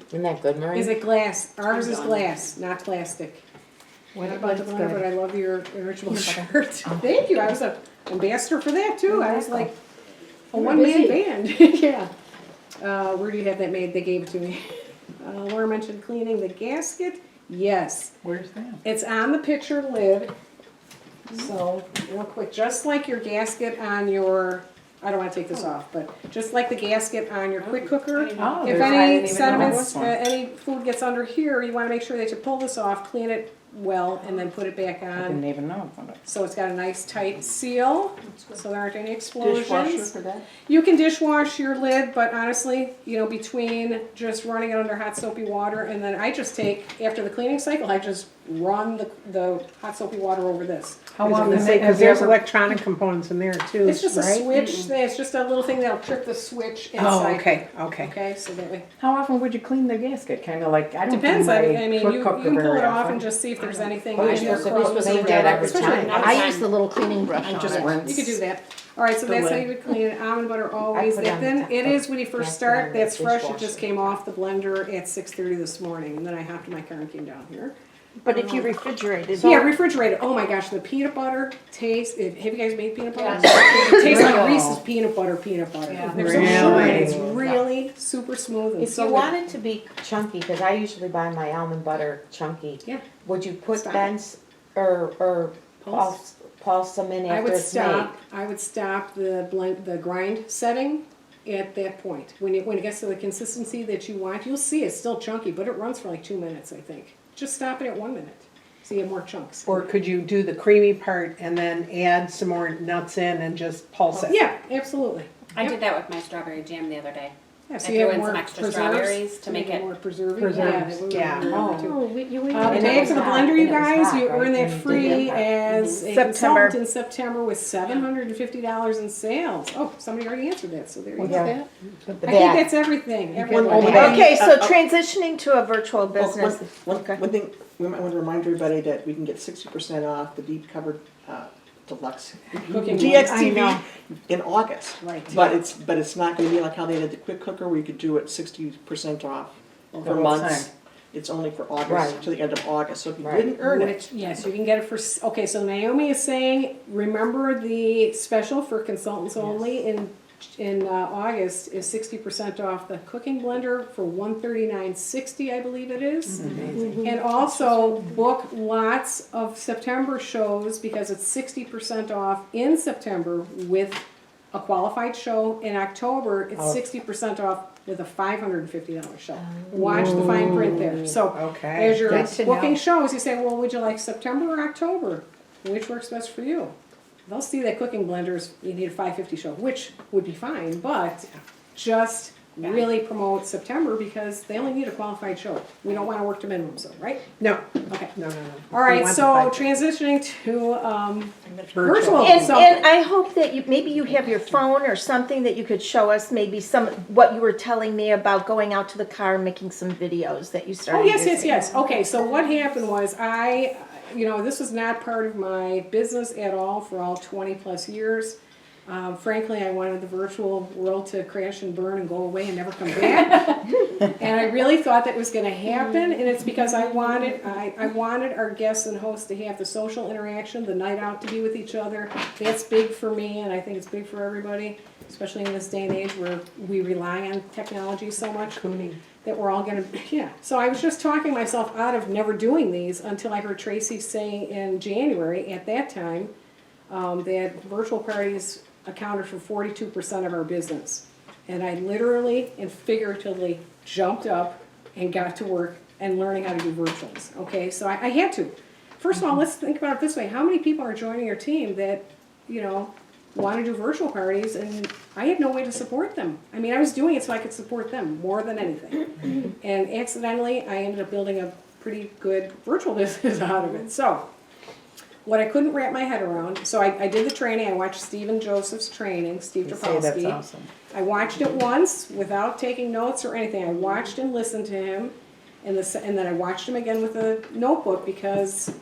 Isn't that good, Marie? Is it glass? Ours is glass, not plastic. Not about the blender, but I love your original shirt. Thank you. I was an ambassador for that too. I was like a one-man band. Yeah. Where do you have that made? They gave it to me. Laura mentioned cleaning the gasket. Yes. Where's that? It's on the picture lid. So, real quick, just like your gasket on your, I don't want to take this off, but just like the gasket on your quick cooker, if I didn't any even know sediments, there was one. any food gets under here, you want to make sure that you pull this off, clean it well, and then put it back I on. didn't even know about it. So it's got a nice tight seal, so there aren't any Dishwasher explosions. for that? You can dishwash your lid, but honestly, you know, between just running it under hot soapy water and then I just take, after the cleaning cycle, I just run the hot soapy water over this. How I was often gonna say, have because you there's ever? electronic components in there too, It's just a right? switch, it's just a little thing that'll trip the switch Oh, inside. okay. Okay, so that way. How often would you clean the gasket? Kind of like, I don't do Depends, I my mean, quick you cooker can pull very it off often. and just see if there's anything Oh, you're in there. supposed to crumbs clean or that whatever, every especially time. at I night. use the little cleaning brush on Just it. rinse. You could do that. All right, so The that's how lid. you would clean it. Almond butter always. put That on then the- it is when you first Yes, start. on the That's fresh. It just dishwasher. came off the blender at 6:30 this morning, and then I hopped in my car and came down here. But if you refrigerate it. Yeah, refrigerated. Oh my gosh, the peanut butter taste. Have you guys made peanut butter? It tastes like Reese's peanut butter. Yeah. There's some sugar in it. It's Really? really super smooth and If so you good. want it to be chunky, because I usually buy my almond butter chunky. Yeah. Would you put Stop. Ben's or pulse them in I after would it's made? stop. I would stop the grind setting at that point. When it gets to the consistency that you want, you'll see it's still chunky, but it runs for like 2 minutes, I think. Just stop it at 1 minute, so you have more chunks. Or could you do the creamy part and then add some more nuts in and just pulse it? Yeah, absolutely. I did that with my strawberry jam the other day. Yeah, I so threw you have in more some extra preserves strawberries to make it more preserving. Preserves, Yeah. yeah. they would be really good, too. you The And it bags of the was hot, blender, you and it was guys, hot, you right? earn that And you did free that. as a September. consultant in September with $750 in sales. Oh, somebody already answered that, so there you go. Yeah. I The think bag. that's everything. Okay, so transitioning to a virtual business. One thing, we might want to remind everybody that we can get 60% off the deep covered Deluxe Cooking DXTV in August. Right. But it's not going to be like how they did the quick cooker where you could do it 60% off for whole months. time. It's only for August, Right. to the end of August. So if you Right. didn't earn it, Which, yes, you can get it for, okay, so Naomi is saying, remember the special for consultants only in August is 60% off the cooking blender for $139.60, I believe it is. And also book lots of September shows because it's 60% off in September with a qualified show. In October, it's 60% off with a $550 show. Watch the fine print there. So Okay. as you're Good to booking know. shows, you say, well, would you like September or October? Which works best for you? They'll see that cooking blenders, you need a $550 show, which would be fine, but just really promote September because they only need a qualified show. We don't want to work to minimum, so, right? No, Okay. no. All We right, want so the five- transitioning to virtual. And, So- and I hope that maybe you have your phone or something that you could show us, maybe what you were telling me about going out to the car and making some videos that you started Oh, yes, using. yes. Okay, so what happened was this was not part of my business at all for all 20 plus years. Frankly, I wanted the virtual world to crash and burn and go away and never come back. And I really thought that was gonna happen, and it's because I wanted our guests and hosts to have the social interaction, the night out to be with each other. That's big for me, and I think it's big for everybody, especially in this day and age where we rely on technology so much. That we're all gonna, yeah. So I was just talking myself out of never doing these until I heard Tracy say in January, at that time, that virtual parties accounted for 42% of our business. And I literally and figuratively jumped up and got to work and learning how to do virtuals. Okay, so I had to. First of all, let's think about it this way. How many people are joining your team that, want to do virtual parties, and I had no way to support them. I mean, I was doing it so I could support them more than anything. And accidentally, I ended up building a pretty good virtual business out of it. So, what I couldn't wrap my head around, so I did the training, I watched Stephen Joseph's training, Steve You say that's Trapowski. awesome. I watched it once without taking notes or anything. I watched and listened to him, and then I watched him again with a notebook because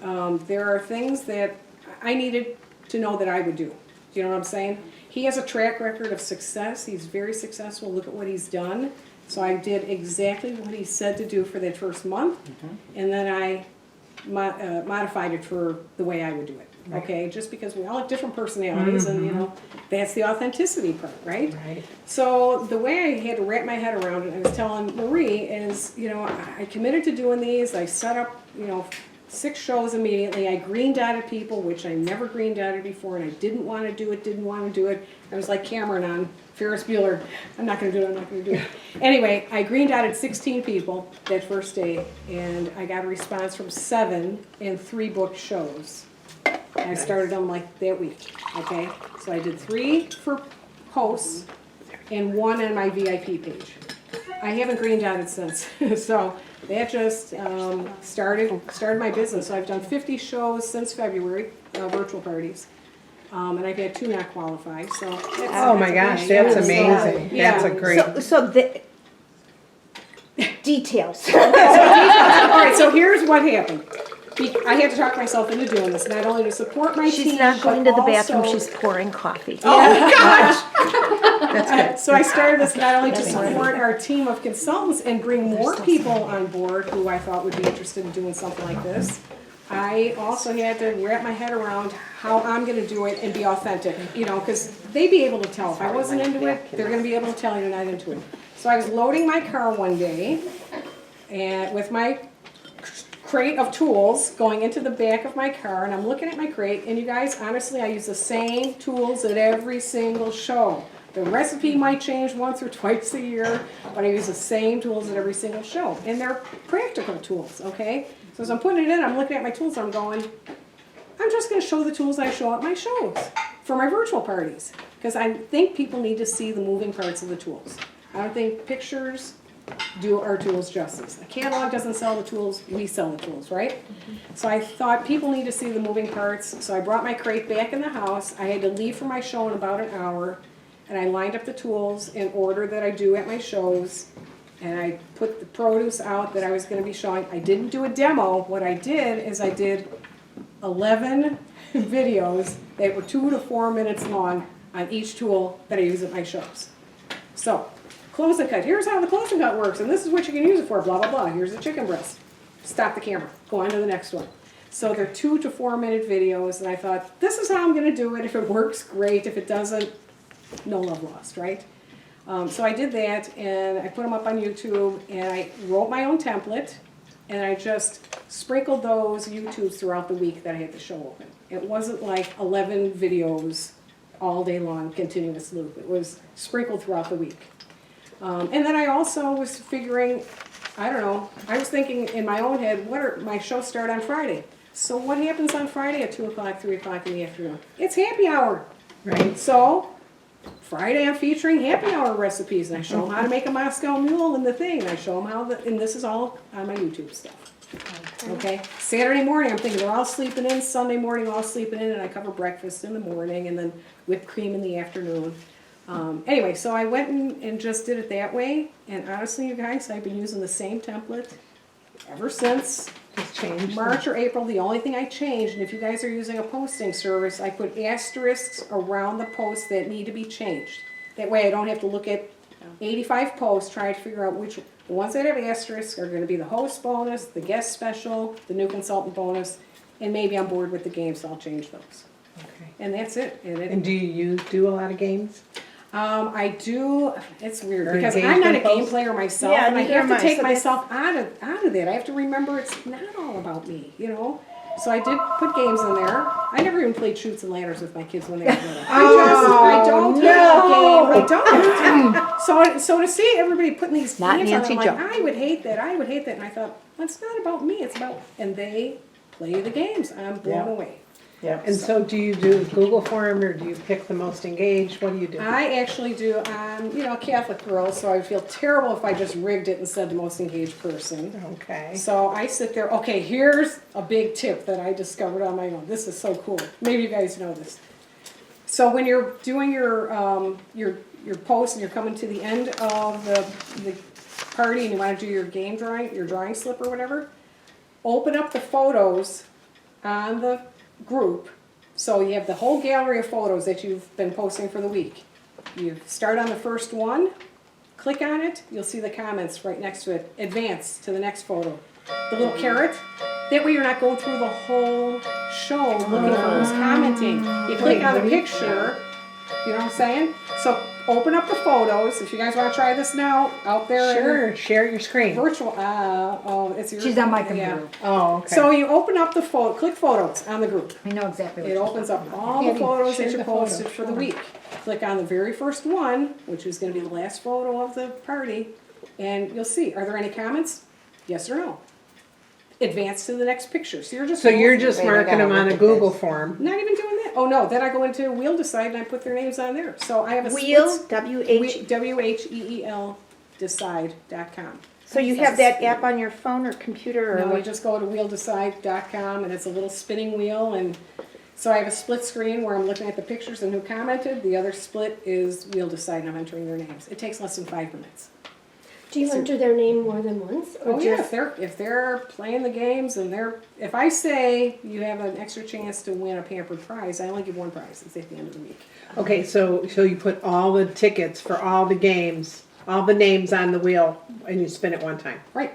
there are things that I needed to know that I would do. Do you know what I'm saying? He has a track record of success. He's very successful. Look at what he's done. So I did exactly what he said to do for that first month, and then I modified it for the way I would do it. Okay, just because we all have different personalities, and that's the authenticity part, right? Right. So the way I had to wrap my head around it, I was telling Marie, is I committed to doing these. I set up 6 shows immediately. I green dotted people, which I never green dotted before, and I didn't want to do it. I was like Cameron on Ferris Bueller. I'm not going to do it. Anyway, I green dotted 16 people that first day, and I got a response from 7 and 3 booked shows. And I started them like that week, okay? So I did 3 for hosts and 1 on my VIP page. I haven't green dotted since, so that just started my business. So I've done 50 shows since February, virtual parties, and I've had 2 not qualify. So Oh my gosh, that's amazing. That's a great. So the details. All right, so here's what happened. I had to talk myself into doing this, not only to support my team, She's not going to but the bathroom, also- she's pouring coffee. That's So I started this not only to support our team of consultants and bring more people on board who I thought would be interested in doing something like this. I also had to wrap my head around how I'm gonna do it and be authentic, you know, because they'd be able to tell. If I wasn't into it, they're gonna be able to tell you're not into it. So I was loading my car one day and with my crate of tools going into the back of my car, and I'm looking at my crate, and you guys, honestly, I use the same tools at every single show. The recipe might change once or twice a year, but I use the same tools at every single show, and they're practical tools, okay? So as I'm putting it in, I'm looking at my tools, I'm going, I'm just gonna show the tools I show at my shows for my virtual parties, because I think people need to see the moving parts of the tools. I don't think pictures do our tools justice. A catalog doesn't sell the tools, we sell the tools, right? So I thought people need to see the moving parts, so I brought my crate back in the house. I had to leave for my show in about an hour, and I lined up the tools in order that I do at my shows, and I put the produce out that I was gonna be showing. I didn't do a demo. What I did is I did 11 videos that were 2 to 4 minutes long on each tool that I use at my shows. So, close and cut. Here's how the close and cut works, and this is what you can use it for, blah, blah, blah. Here's the chicken breast. Stop the camera. Go on to the next one. So they're 2 to 4 minute videos, and I thought, this is how I'm going to do it. If it works, great. If it doesn't, no love lost, right? So I did that, and I put them up on YouTube, and I wrote my own template, and I just sprinkled those YouTubes throughout the week that I had the show open. It wasn't like 11 videos all day long, continuous loop. It was sprinkled throughout the week. And then I also was figuring, I don't know, I was thinking in my own head, my shows start on Friday. So what happens on Friday at 2 o'clock, 3 o'clock in the afternoon? It's happy hour. Right. So Friday I'm featuring happy hour recipes, and I show them how to make a Moscow Mule and the thing. And I show them how, and this is all on my YouTube stuff. Okay. Saturday morning I'm thinking they're all sleeping in. Sunday morning all sleeping in, and I cover breakfast in the morning and then whipped cream in the afternoon. Anyway, so I went and just did it that way, and honestly, you guys, I've been using the same template ever since Just changed. March or April. The only thing I changed, and if you guys are using a posting service, I put asterisks around the posts that need to be changed. That way I don't have to look at 85 posts trying to figure out which, the ones that have asterisks are going to be the host bonus, the guest special, the new consultant bonus, and maybe I'm bored with the games, so I'll change those. Okay. And that's it. And do you do a lot of games? I do. It's weird Or because I'm not a engagement game posts? player myself, Yeah, and I neither have am to I, take so myself out of that. I have to remember it's not all about me, you know. So I did put games in there. I never even played Chutes and Ladders with my kids when they were little. I don't play a game. I don't. So to see everybody putting these Not games on, Nancy I'm like, Jo. I would hate that. I would hate that. And I thought, well, it's not about me. It's about, and they play the games. I'm blown Yeah. away. Yeah. And so do you do Google form or do you pick the most engaged? What do you do? I actually do. I'm, a Catholic girl, so I feel terrible if I just rigged it and said the most engaged person. Okay. So I sit there. Okay, here's a big tip that I discovered on my own. This is so cool. Maybe you guys know this. So when you're doing your post and you're coming to the end of the party and you want to do your game drawing, your drawing slip or whatever, open up the photos on the group. So you have the whole gallery of photos that you've been posting for the week. You start on the first one, click on it, you'll see the comments right next to it. Advance to the next photo. The little caret. That way you're not going through the whole show looking for who's commenting. You click on the picture, you know what I'm saying? So open up the photos. If you guys want to try this now, out there Sure, share your screen. virtual, it's your. She's on my yeah. computer. Oh, okay. So you open up the click photos on the group. I know exactly what It you're opens up all Can't the even photos share that you the photo, posted for the week. Click on the very first one, which is going to be the last photo of the party, and you'll see, are there any comments? Yes or no? Advance to the next picture. So you're just marking them on a Google form. not even doing that. Oh no, then I go into Wheel Decide and I put their names on there. So I have a Wheel, split- W-H. WHEEL decide.com. So you have that app on your phone or computer or No, you what? just go to wheeldecide.com and it's a little spinning wheel, and so I have a split screen where I'm looking at the pictures and who commented. The other split is Wheel Decide and I'm entering their names. It takes less than 5 minutes. Do you enter their name more than once? Or Oh yeah, just- if they're playing the games and if I say you have an extra chance to win a pampered prize, I only give one prize. It's at the end of the week. Okay, so you put all the tickets for all the games, all the names on the wheel, and you spin it one time. Right.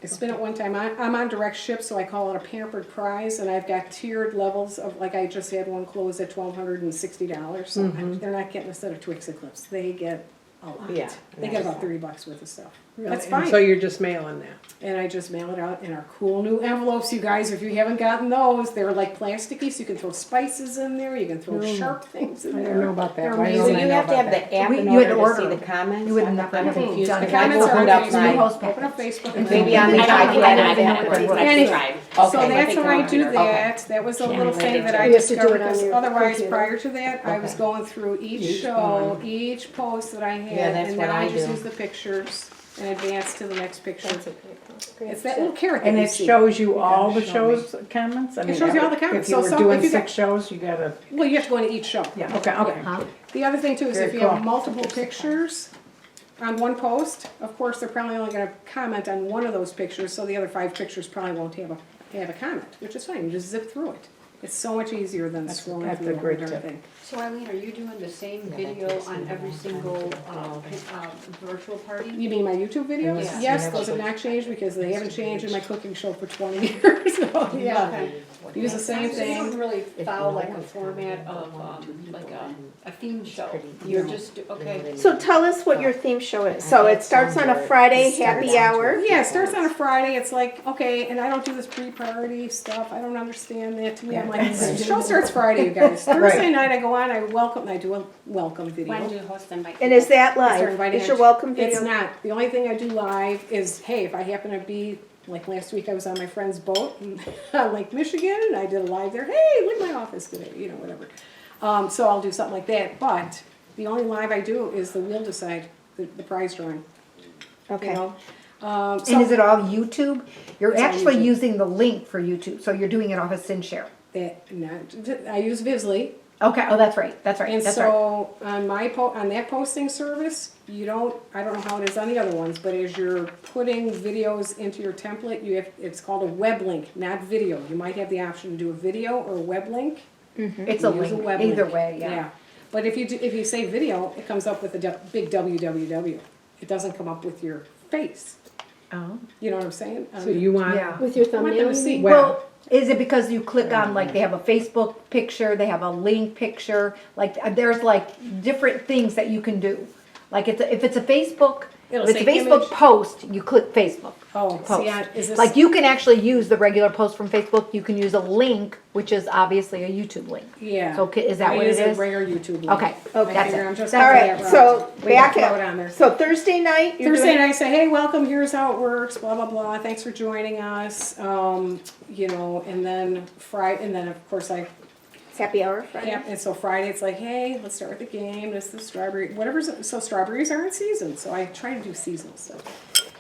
I spin it one time. I'm on direct ship, so I call it a pampered prize, and I've got tiered levels of, like I just had one close at $1,260. So they're not getting a set of Twix Eclipse. They get a lot. Yeah, They get about $30 worth of stuff. That's And fine. so you're just mailing that. And I just mail it out in our cool new envelopes, you guys. If you haven't gotten those, they're like plasticky, so you can throw spices in there. You can throw sharp things in I there. don't know about that. They're Why So don't amazing. I you know have to have about that? the app in You had order to to order see the them. comments? You would I'm never I'm have them. confused. Done. The 'cause I comments are opened on up Facebook. my, Open up Facebook. and maybe then- on the I don't iPad, like I that. have it. Let's Anyway, try. So Okay. that's when I do Okay. that. That was a little thing that I You have to do discovered, it on because your otherwise, computer. prior to that, I was Okay. going through each show, each post that I Yeah, had, that's and what now I I just do. use the pictures and advance to the next picture. That's okay. Great. It's that little carrot that And you it see. shows you all the show me. shows comments? I mean, shows you all the comments. If you So were some- doing if you got- 6 shows, you gotta, Well, you have to go into each show. yeah, okay. The other thing too is Very if you have cool. multiple pictures on one post, of course, they're probably only gonna comment on one of those pictures, so the other 5 pictures probably won't have a comment, which is fine, you just zip through it. It's so much easier than scrolling that's through a the great whole darn tip. thing. So Eileen, are you doing the same Yeah, that video takes on me every a long single, time. virtual party? You mean my YouTube videos? Yeah. Yes, those have not changed because they haven't changed in my cooking show for 20 years, so yeah. Okay. Use the same So you don't thing. really follow like a format of, like a theme show? You're just, okay. So tell us what your theme show is. So it starts on a Friday happy hour. Yeah, it starts on a Friday, it's like, okay, and I don't do this pre-party stuff, I don't understand that, to me, I'm like, the show starts Friday, you guys. Thursday night I go on, I do a welcome video. When do hosts invite And is people? that Start live? inviting Is your us. welcome video? It's not. The only thing I do live is, hey, if I happen to be, like last week I was on my friend's boat in Lake Michigan, and I did a live there, hey, look at my office today, you know, whatever. So I'll do something like that, but the only live I do is the We'll Decide, the prize drawing, you Okay. know? And is it all YouTube? You're It's all actually YouTube. using the link for YouTube, so you're doing it off of SynShare. I use Vizly. Okay, oh, that's right, that's right, And that's right. so on on that posting service, I don't know how it is on the other ones, but as you're putting videos into your template, it's called a web link, not video. You might have the option to do a video or a web link. It's a Use link, web either link. way, yeah. But if you say video, it comes up with a big www. It doesn't come up with your face. Oh. You know what I'm saying? So you want, Yeah. With your I want them thumbnail? to see. Well, is it because you click on, like, they have a Facebook picture, they have a link picture, like, there's like different things that you can do. Like, if it's a Facebook, It'll if it's a say Facebook image. post, you click Facebook. Oh, Post. see, is this? Like, you can actually use the regular post from Facebook, you can use a link, which is obviously a YouTube link. Yeah. So, is that I what it use a is? regular YouTube link. Okay, I that's figure it. I'm just All going right, that route. so We back gotta throw it on there. up. So Thursday night, you're Thursday doing, night, I say, hey, welcome, here's how it works, blah, blah, blah, thanks for joining us, you know, and then of course I, happy hour Friday. yeah, and so Friday, it's like, hey, let's start with the game, this is the strawberry, so strawberries are in season, so I try to do seasonal stuff.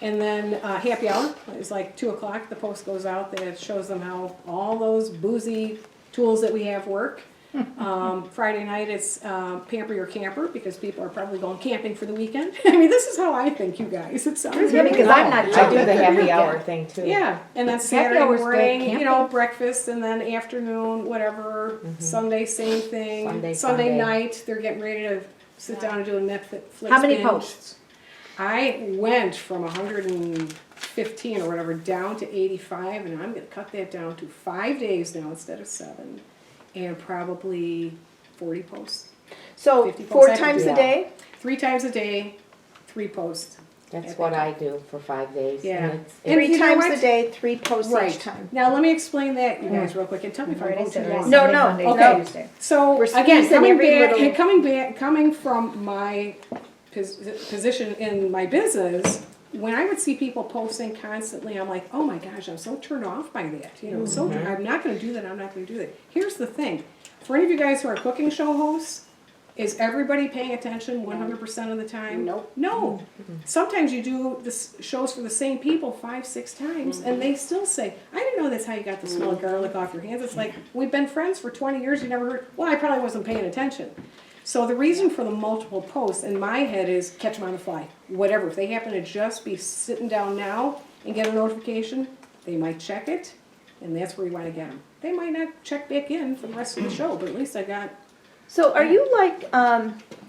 And then, happy hour, it's like 2:00, the post goes out that shows them how all those boozy tools that we have work. Friday night, it's pamper your camper, because people are probably going camping for the weekend. I mean, this is how I think, you guys, it sounds Yeah, really because I'm not I do the jumping. happy hour thing too. yeah, and then Saturday hour's good, morning, you know, camping. breakfast, and then afternoon, whatever. Sunday, same thing. Sunday, Sunday Sunday. night, they're getting ready to sit down and do a Netflix How many binge. posts? I went from 115 or whatever down to 85, and I'm going to cut that down to 5 days now instead of 7, and probably 40 posts. So 50 posts. 4 I can times do a that. day? 3 times a day, 3 posts. That's what I do for 5 days. Yeah. And it's- And 3 you know times what? a day, 3 posts Right. each time. Now let me explain that, you guys, real quick, and tell me if I'm going too long. No, no, Monday, okay. Tuesday. So We're again, squeezing every coming from my position in my business, when I would see people posting constantly, I'm like, oh my gosh, I'm so turned off by that. You know, so I'm not going to do that. I'm not going to do that. Here's the thing: for any of you guys who are cooking show hosts, is everybody paying attention 100% of the time? Nope. No. Sometimes you do the shows for the same people 5, 6 times, and they still say, I didn't know that's how you got the smell of garlic off your hands. It's like, we've been friends for 20 years, you never heard, well, I probably wasn't paying attention. So the reason for the multiple posts in my head is catch them on the fly. Whatever, if they happen to just be sitting down now and get a notification, they might check it, and that's where you want to get them. They might not check back in for the rest of the show, but at least I got. So are you like,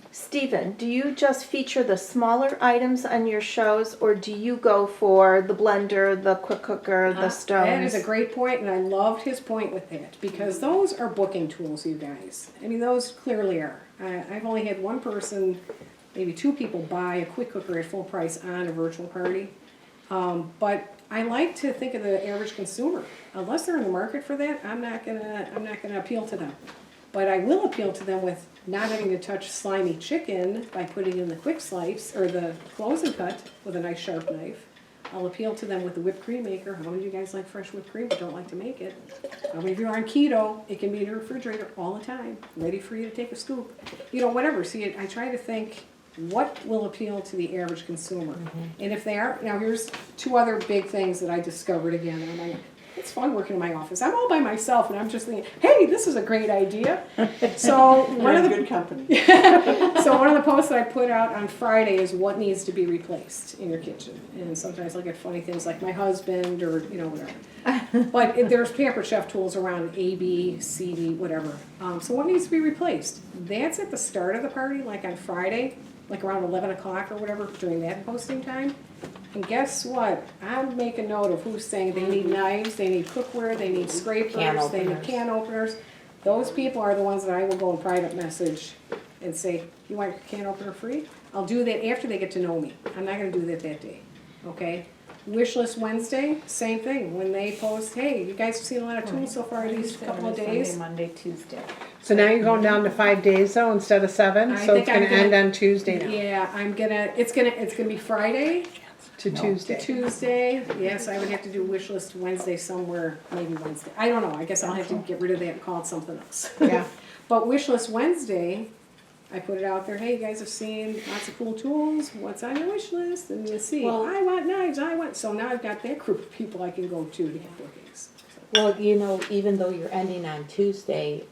Stephen, do you just feature the smaller items on your shows, or do you go for the blender, the quick cooker, the stones? That is a great point, and I loved his point with that, because those are booking tools, you guys. I mean, those clearly are. I've only had one person, maybe two people buy a quick cooker at full price on a virtual party. But I like to think of the average consumer. Unless they're in the market for that, I'm not gonna appeal to them. But I will appeal to them with not having to touch slimy chicken by putting in the quick slice or the close and cut with a nice sharp knife. I'll appeal to them with the whipped cream maker. How many of you guys like fresh whipped cream but don't like to make it? How many of you are on keto? It can be in your refrigerator all the time, ready for you to take a scoop. You know, whatever. See, I try to think what will appeal to the average consumer. And if they are, now here's two other big things that I discovered again. And I'm like, it's fun working in my office. I'm all by myself, and I'm just thinking, hey, this is a great idea. So one of the good company. So one of the posts that I put out on Friday is what needs to be replaced in your kitchen. And sometimes I get funny things like my husband or, you know, whatever. But there's Pampered Chef tools around A, B, C, D, whatever. So what needs to be replaced? That's at the start of the party, like on Friday, like around 11 o'clock or whatever, during that posting time. And guess what? I'm making note of who's saying they need knives, they need cookware, they need scrapers, they need can openers. Those people are the ones that I will go in private message and say, you want your can opener free? I'll do that after they get to know me. I'm not gonna do that day, okay? Wish list Wednesday, same thing. When they post, hey, you guys have seen a lot of tools so far these couple of days. Monday, Tuesday. So now you're going down to 5 days though, instead of 7, I so think it's gonna I'm gonna- end on Tuesday now, Yeah, it's gonna be Friday to Tuesday. to Tuesday. Yes, I would have to do wish list Wednesday somewhere, maybe Wednesday. I don't know, I guess I'll have to get rid of that and call it something else. Yeah. But wish list Wednesday, I put it out there, hey, you guys have seen lots of cool tools, what's on your wish list? And you see, Well- I want knives, so now I've got that group of people I can go to get bookings. Well, you know, even though you're ending on Tuesday,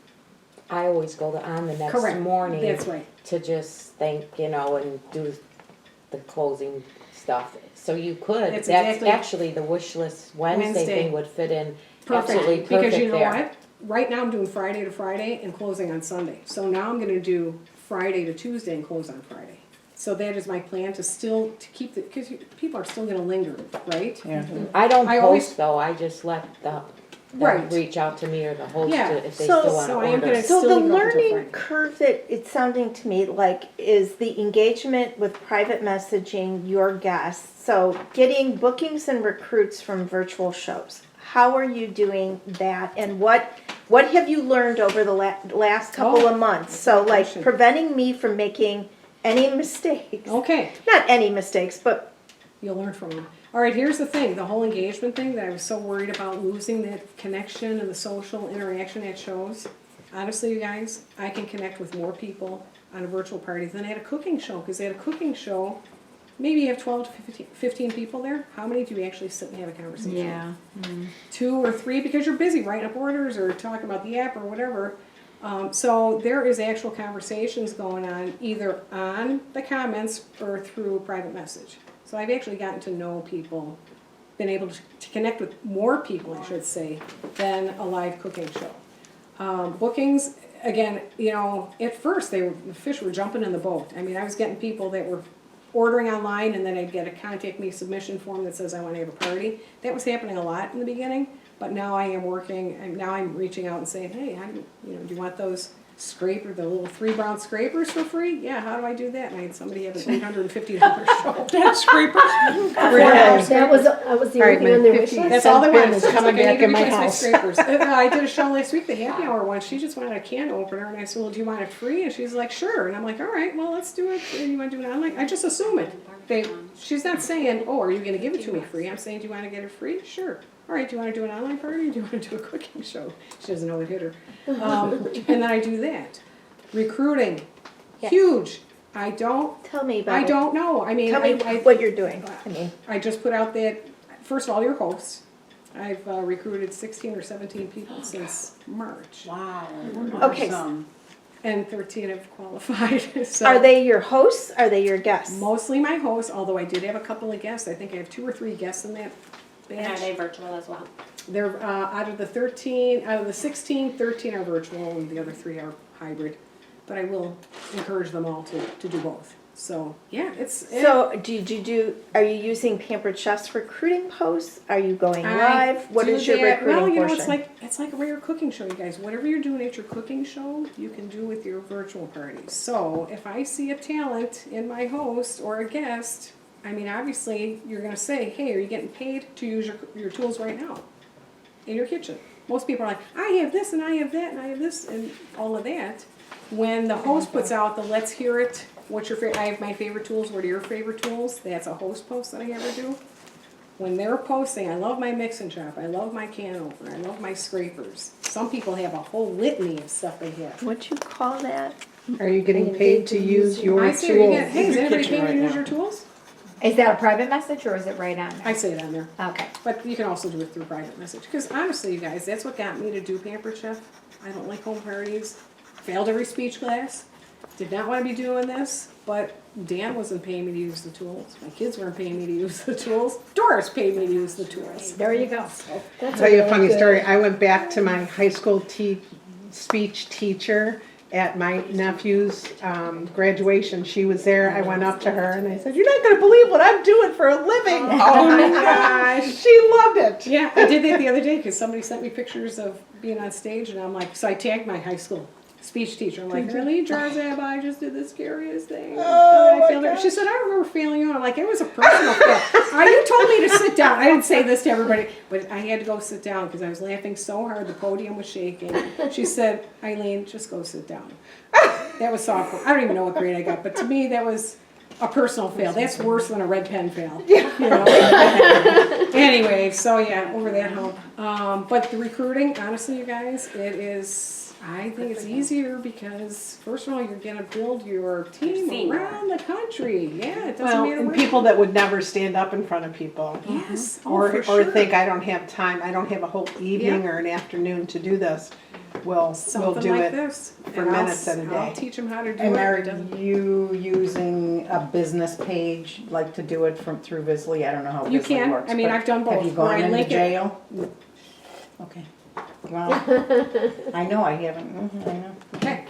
I always go on the next Correct, morning that's right. to just thank, you know, and do the closing stuff. So you could, That's that's exactly- actually the wish list Wednesday Wednesday. thing would fit in absolutely Perfect, perfect because you know there. what? Right now I'm doing Friday to Friday and closing on Sunday. So now I'm gonna do Friday to Tuesday and close on Friday. So that is my plan to keep because people are still gonna linger, right? Yeah. I don't I always- post though, I just let them Right. reach out to me or the host Yeah. if they So- still wanna so I am order. gonna- So Still the leave it up until learning Friday. curve that it's sounding to me like is the engagement with private messaging your guests. So getting bookings and recruits from virtual shows. How are you doing that, and what have you learned over the last couple of months? So like question. preventing me from making any mistakes. Okay, Not any mistakes, but you'll learn from them. All right, here's the thing, the whole engagement thing that I was so worried about losing that connection and the social interaction at shows. Honestly, you guys, I can connect with more people on a virtual party than at a cooking show, because at a cooking show, maybe you have 12 to 15 people there. How many do you actually sit and have a conversation? Yeah. 2 or 3 because you're busy writing up orders or talking about the app or whatever. So there is actual conversations going on either on the comments or through private message. So I've actually gotten to know people, been able to connect with more people, I should say, than a live cooking show. Bookings, again, you know, at first the fish were jumping in the boat. I mean, I was getting people that were ordering online and then I'd get a contact me submission form that says I want to have a party. That was happening a lot in the beginning, but now I am working and now I'm reaching out and saying, hey, do you want those the little 3 brown scrapers for free? Yeah, how do I do that? And I had somebody have an $850 show. That scraper. That was the only thing on their wish list. That's all they wanted. Is She's coming like, I back need in to my replace house. scrapers. I did a show last week, the happy hour one. She just wanted a can opener, and I said, well, do you want it free? And she's like, sure. And I'm like, all right, well, let's do it. And you want to do it online? I just assume it. She's not saying, oh, are you going to give it to me free? I'm saying, do you want to get it free? Sure. All right, do you want to do an online party or do you want to do a cooking show? She doesn't know it hit her. And then I do that. Recruiting, Yes. huge. I don't tell me about it. don't know. I mean, Tell me what you're doing. I mean, I just put out that, first of all, your hosts. I've recruited 16 or 17 people since March. Wow. Okay. Awesome. And 13 have qualified. So Are they your hosts? Are they your guests? mostly my hosts, although I did have a couple of guests. I think I have 2 or 3 guests in that And are batch. they virtual as well? They're out of the 16, 13 are virtual, and the other 3 are hybrid. But I will encourage them all to do both. So yeah, So are you using Pampered Chef's recruiting posts? Are you going live? What is your recruiting Well, you know, portion? it's like a regular cooking show, you guys. Whatever you're doing at your cooking show, you can do with your virtual parties. So if I see a talent in my host or a guest, I mean, obviously you're going to say, hey, are you getting paid to use your tools right now in your kitchen? Most people are like, I have this and I have that and I have this and all of that. When the host puts out the let's hear it, what's your favorite? I have my favorite tools. What are your favorite tools? That's a host post that I ever do. When they're posting, I love my mix and chop. I love my can opener. I love my scrapers. Some people have a whole litany of stuff they have. What you call that? Are you getting paid to use your I tools? say, you get, hey, is Your anybody kitchen paying right you to use now. your tools? Is that a private message or is it right on I there? say it on there. Okay. But you can also do it through private message. Because honestly, you guys, that's what got me to do Pampered Chef. I don't like home parties. Failed every speech class. Did not want to be doing this. But Dan wasn't paying me to use the tools. My kids weren't paying me to use the tools. Doris paid me to use the tools. There you go. I'll tell you a funny story. I went back to my high school speech teacher at my nephew's graduation. She was there. I went up to her and I said, "You're not going to believe what I'm doing for a living." Oh my gosh. She loved it. Yeah, I did that the other day because somebody sent me pictures of being on stage, and I'm like, so I tagged my high school speech teacher. I'm like, Eileen, I just did the scariest thing. Oh, I failed her. She said, I remember failing you. And I'm like, it was a personal fail. You told me to sit down. I didn't say this to everybody, but I had to go sit down because I was laughing so hard. The podium was shaking. She said, Eileen, just go sit down. That was softball. I don't even know what grade I got, but to me, that was a personal fail. That's worse than a red pen fail. You know? Anyway, so yeah, over that hump. But the recruiting, honestly, you guys, it is, I think it's easier because, first of all, you're going to build your team around the country. Yeah, it doesn't Well, matter and where. people that would never stand up in front of people. Yes. Or for sure. think I don't have time, I don't have a whole evening or an afternoon to do this. We'll Something do like it this. for And minutes at a I'll day. teach them how to do And it. are It doesn't- you using a business page, like to do it through Vizsla? I don't know how You Vizsla can. works. I mean, but I've done Have you both. Where gone I into link it. jail? Okay. Well, I know I haven't, I know. Okay,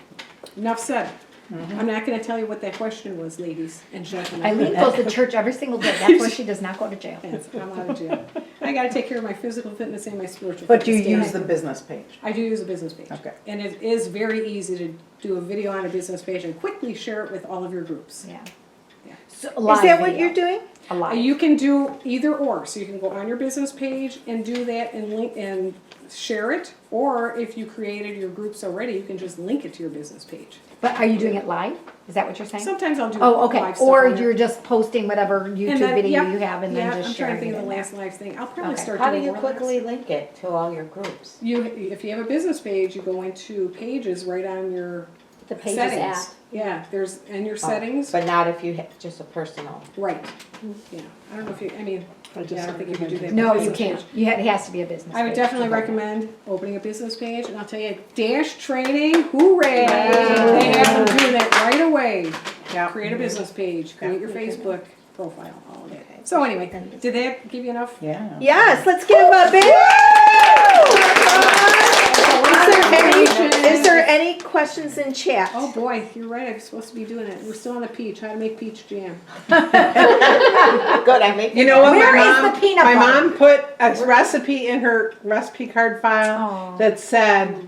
enough said. Mm-hmm. I'm not going to tell you what that question was, ladies and gentlemen. Eileen goes to church every single day. That's why she does not go to jail. Yes, I'm out of jail. I got to take care of my physical fitness and my spiritual But you fitness. use the business page? I do use a business page. Okay. And it is very easy to do a video on a business page and quickly share it with all of your groups. Yeah. Yeah. So, Is that what you're doing? A live. You can do either or. So you can go on your business page and do that and link and share it. Or if you created your groups already, you can just link it to your business page. But are you doing it live? Is that what you're saying? Sometimes I'll do Oh, okay. live stuff Or on it. you're just posting whatever And YouTube then- video yep, you have and then yeah, just I'm trying to sharing think it of the in last live thing. I'll probably Okay. start How do doing you more quickly lives. link it to all your groups? If you have a business page, you go into pages right on your The Pages settings. app. Yeah, there's in your Oh, settings. But not if you have just a personal. Right. Yeah. I don't know if you. I mean, I don't think you can do that. No, with you business can't. page. It has to be a business. I would page. definitely recommend opening a business page, and I'll tell you, Dash Training, hooray! They have them do that right away. Yeah. Create a business page, create your Facebook profile, all of that. So anyway, did that give you enough? Yeah. Yes, let's give a big. Is there any questions in chat? Oh boy, you're right. I'm supposed to be doing it. We're still on the peach. How to make peach jam? Good, I make. You know what? Where my is mom, the peanut my butter? mom put a recipe in her recipe card file Oh. that said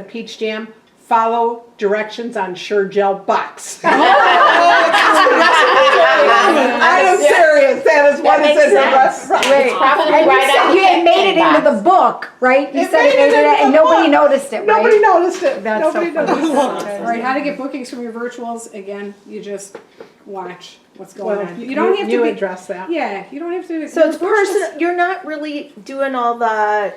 peach jam. Follow directions on Sure Gel box. I am serious. That is what it says in the recipe. Wait, Probably and right on you had made it into the book, right? You said it made it, and nobody noticed it, right? Nobody noticed it. That's Nobody so funny. noticed All right, how to get bookings from your virtuals? Again, you just watch what's it. going Well, on. You don't have to you be. address that. Yeah, you don't have to. So it's your virtuals- personal. You're not really doing all the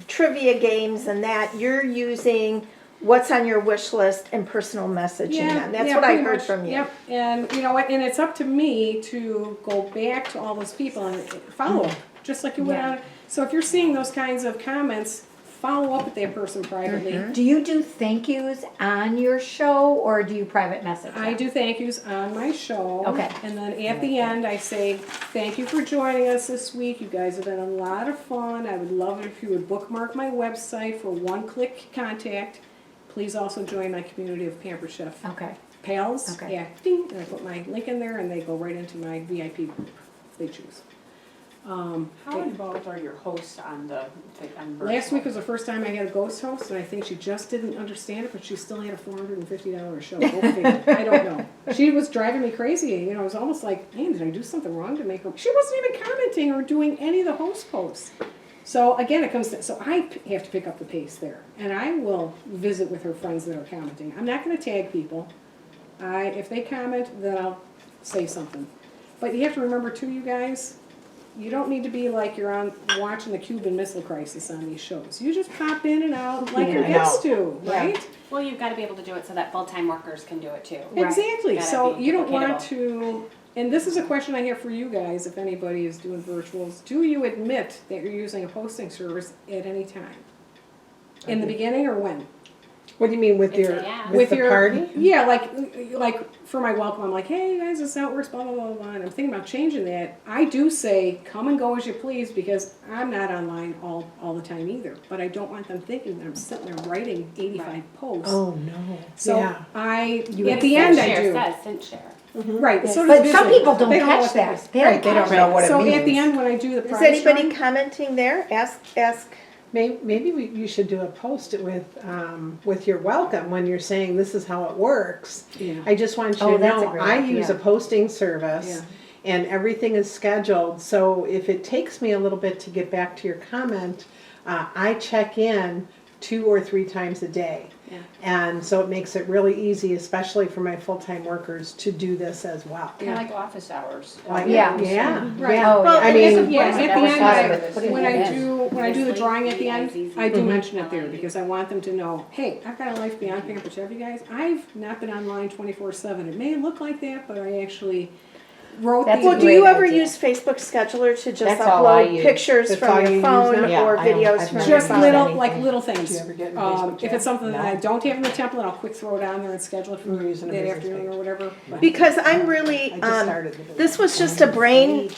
trivia games and that. You're using what's on your wish list and personal messaging. Yeah, That's yeah, what I pretty heard much. from you. Yep, and you know what? And it's up to me to go back to all those people and follow them, just like you would on. So if you're seeing those kinds of comments, follow up with that person privately. Do you do thank yous on your show or do you private message them? I do thank yous on my show. Okay. And then at the end, I say, thank you for joining us this week. You guys have been a lot of fun. I would love it if you would bookmark my website for one-click contact. Please also join my community of Pampered Chef Okay. pals. Okay. Yeah, ding, and I put my link in there and they go right into my VIP group if they choose. How involved are your hosts on the, on Last week was the first time I had a ghost host, and I think she just didn't understand it, but she still had a $450 show. Go figure. I don't know. She was driving me crazy. You know, it was almost like, man, did I do something wrong to make her? She wasn't even commenting or doing any of the host posts. So again, it comes to, so I have to pick up the pace there, and I will visit with her friends that are commenting. I'm not going to tag people. If they comment, then I'll say something. But you have to remember too, you guys. You don't need to be like you're on watching the Cuban Missile Crisis on these shows. You just pop in and out like your guests do, right? Well, you've got to be able to do it so that full-time workers can do it too. Exactly. Gotta So be you don't want duplicatable. to, and this is a question I have for you guys, if anybody is doing virtuals. Do you admit that you're using a posting service at any time? In the beginning or when? What do you mean with It's your, a yeah. with the party? Yeah, like for my welcome, I'm like, hey, you guys, this is how it works, blah, blah, blah, blah. And I'm thinking about changing that. I do say, come and go as you please, because I'm not online all the time either. But I don't want them thinking that I'm sitting there writing 85 posts. Oh, no. So Yeah. at the end I do. Sent share. Right. So But does some Visual. people don't They know catch what that. is. They don't Right. catch know what it So means. at the end when I do the Is prize anybody drawing- commenting there? Ask. Maybe you should do a post it with your welcome when you're saying this is how it works. Yeah. I just want you Oh, to that's a know, great I idea. use a posting service and everything is scheduled. So if it takes me a little bit to get back to your comment, I check in 2 or 3 times a day. Yeah. And so it makes it really easy, especially for my full-time workers, to do this as well. Kind of like office hours. Like, Yeah. Yeah. Right. Yeah. Oh, Well, I and mean, at the never thought of end, it, putting when it I in. do the drawing at the end, I do mention it there Mhm. because I want them to know, hey, I've got a life beyond Pampered Chef, you guys. I've not been online 24/7. It may look like that, but I actually wrote That's the. Well, do you great ever idea. use Facebook Scheduler to just That's all I upload use. pictures That's all from you your use phone now? Yeah, or I don't- videos I've from never your Just phone? little, anything. like little Do you things. ever get in a Facebook If chat? it's something that I No. don't have in the template, I'll quick throw it on there and schedule it for We're using a that business afternoon page. or whatever. But- Because I'm really, I just started the business. this was just a brain,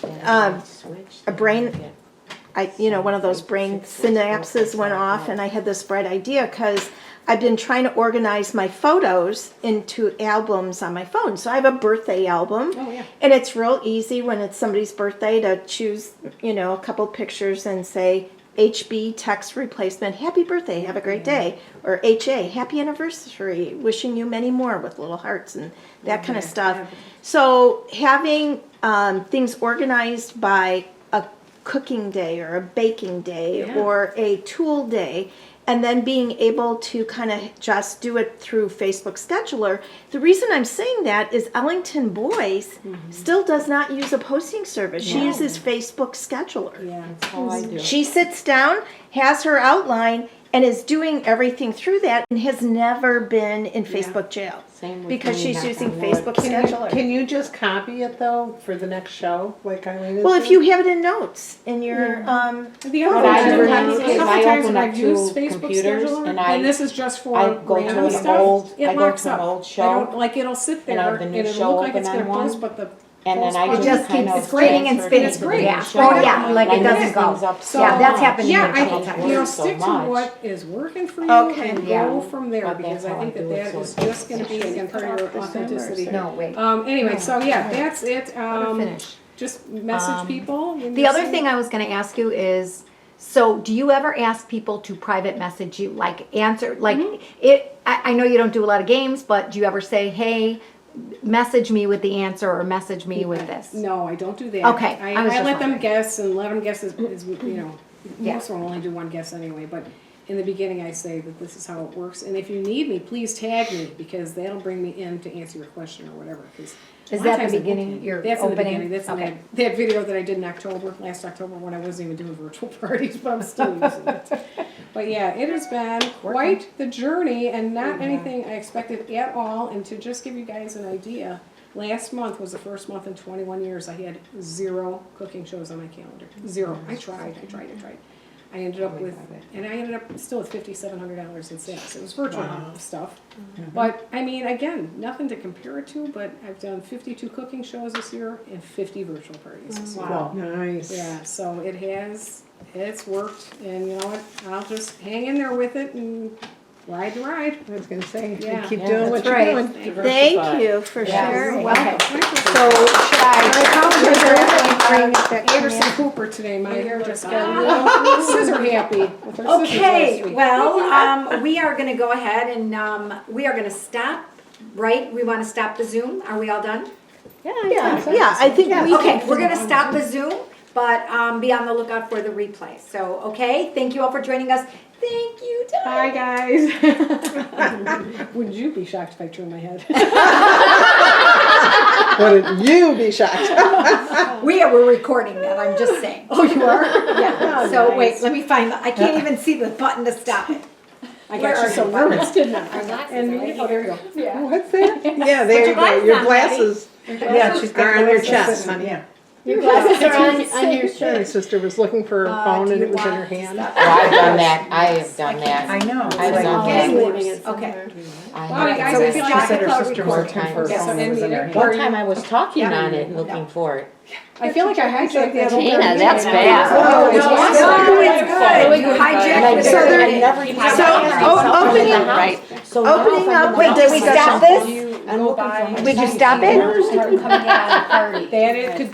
one of those brain synapses went off and I had this bright idea because I've been trying to organize my photos into albums on my phone. So I have a birthday album. Oh, yeah. And it's real easy when it's somebody's birthday to choose, a couple pictures and say, HB text replacement, happy birthday, have a great day. Or HA, happy anniversary, wishing you many more with little hearts and that kind of stuff. So having things organized by a cooking day or a baking day Yeah. or a tool day, and then being able to kind of just do it through Facebook Scheduler. The reason I'm saying that is Ellington Boyce still does not use a posting service. She uses Facebook Scheduler. Yeah. That's all I do. She sits down, has her outline, and is doing everything through that and has never been in Facebook jail. Same with Because me, she's knock using on wood. Facebook Scheduler. Can you just copy it though for the next show, like Eileen is Well, if doing? you have it in notes in your, The other What thing I is do sometimes, is a I couple times open when up I've used 2 Facebook computers Scheduler, and and this is just for I go to random an stuff, old- it I go locks to an up. old I show, don't, like, it'll sit and I there, have the and new it'll show look like it's open gonna on post, one, but the and then I post just just kind keeps of spinning and transfer it spinning. into the great. new Yeah. show. Oh, yeah, like it Like doesn't this go. thing's up so Yeah, that's much. happened to me Yeah, a couple can't times. work so stick to much. what is working for you Okay. and Yeah. go from there, But because that's I how think I do that it, so is it's just gonna be, again, part of your authenticity. No, wait. Anyway, so yeah, that's it, Finish. just message people. when The you other see- thing I was gonna ask you is, so do you ever ask people to private message you, like answer, like I know you don't do a lot of games, but do you ever say, hey, message me with the answer or message me with this? No, I don't do that. Okay, I I was just let them wondering. guess and let them guess as Yeah. most of them only do one guess anyway, but in the beginning I say that this is how it works, and if you need me, please tag me, because that'll bring me in to answer your question or whatever, 'cause a Is lot of that times the I won't beginning, tag you. your That's in the opening? beginning, that's in Okay. that video that I did in last October, when I wasn't even doing virtual parties, but I'm still using it. But yeah, it has been quite the journey, and not anything I expected at all, and to just give you guys an idea, last month was the first month in 21 years I had 0 cooking shows on my calendar. 0. I tried. I ended up with, and I ended up still with $5,700 in sales. It was virtual stuff. But, I mean, again, nothing to compare it to, but I've done 52 cooking shows this year and 50 virtual parties this year. Wow. Nice. Yeah, so it's worked, and you know what, I'll just hang in there with it and ride the ride. I was gonna say, Yeah. keep Yeah, doing what that's you're right. doing. Thank you for Yeah, sharing. you're welcome. So should I? Anderson Cooper today, my hair just got a little scissor happy with her scissors last Okay, week. well, we are gonna go ahead and, we are gonna stop, right? We wanna stop the Zoom, are we all done? Yeah, I think we Okay, can. we're gonna stop the Zoom, but, be on the lookout for the replay. So, okay, thank you all for joining us. Thank you, Doug. Bye, guys. Wouldn't you be shocked if I turned my head? Wouldn't you be shocked? We're recording that, I'm just saying. Oh, you are? Yeah, so wait, let me find, I can't even see the button to stop it. I got you so nervous, didn't I? And me, oh, there you go. Yeah. What's that? Yeah, there you go, your glasses Yeah, she's got are on your glasses. chest, honey. Yeah. Your glasses are on your My shirt. sister was looking for her phone and it was in her hand. Oh, I've done that, I have done that. I know. I've done Okay. that. Okay. Wow, you guys, So I we feel stopped like She said her cloud sister was recording. looking for her Yes, phone and and it was in her me. hand. One time I was talking Yeah. on it and looking for it. I feel like I hijacked the other. Tina, that's bad. Oh, it's No, awesome. it's good. You And hijacked I the never, recording. I never. opening- Right. So now opening if I up- go wait, out did we to my stop shop, this? I'm looking for my Did you stop it? Coming out of the party. That it could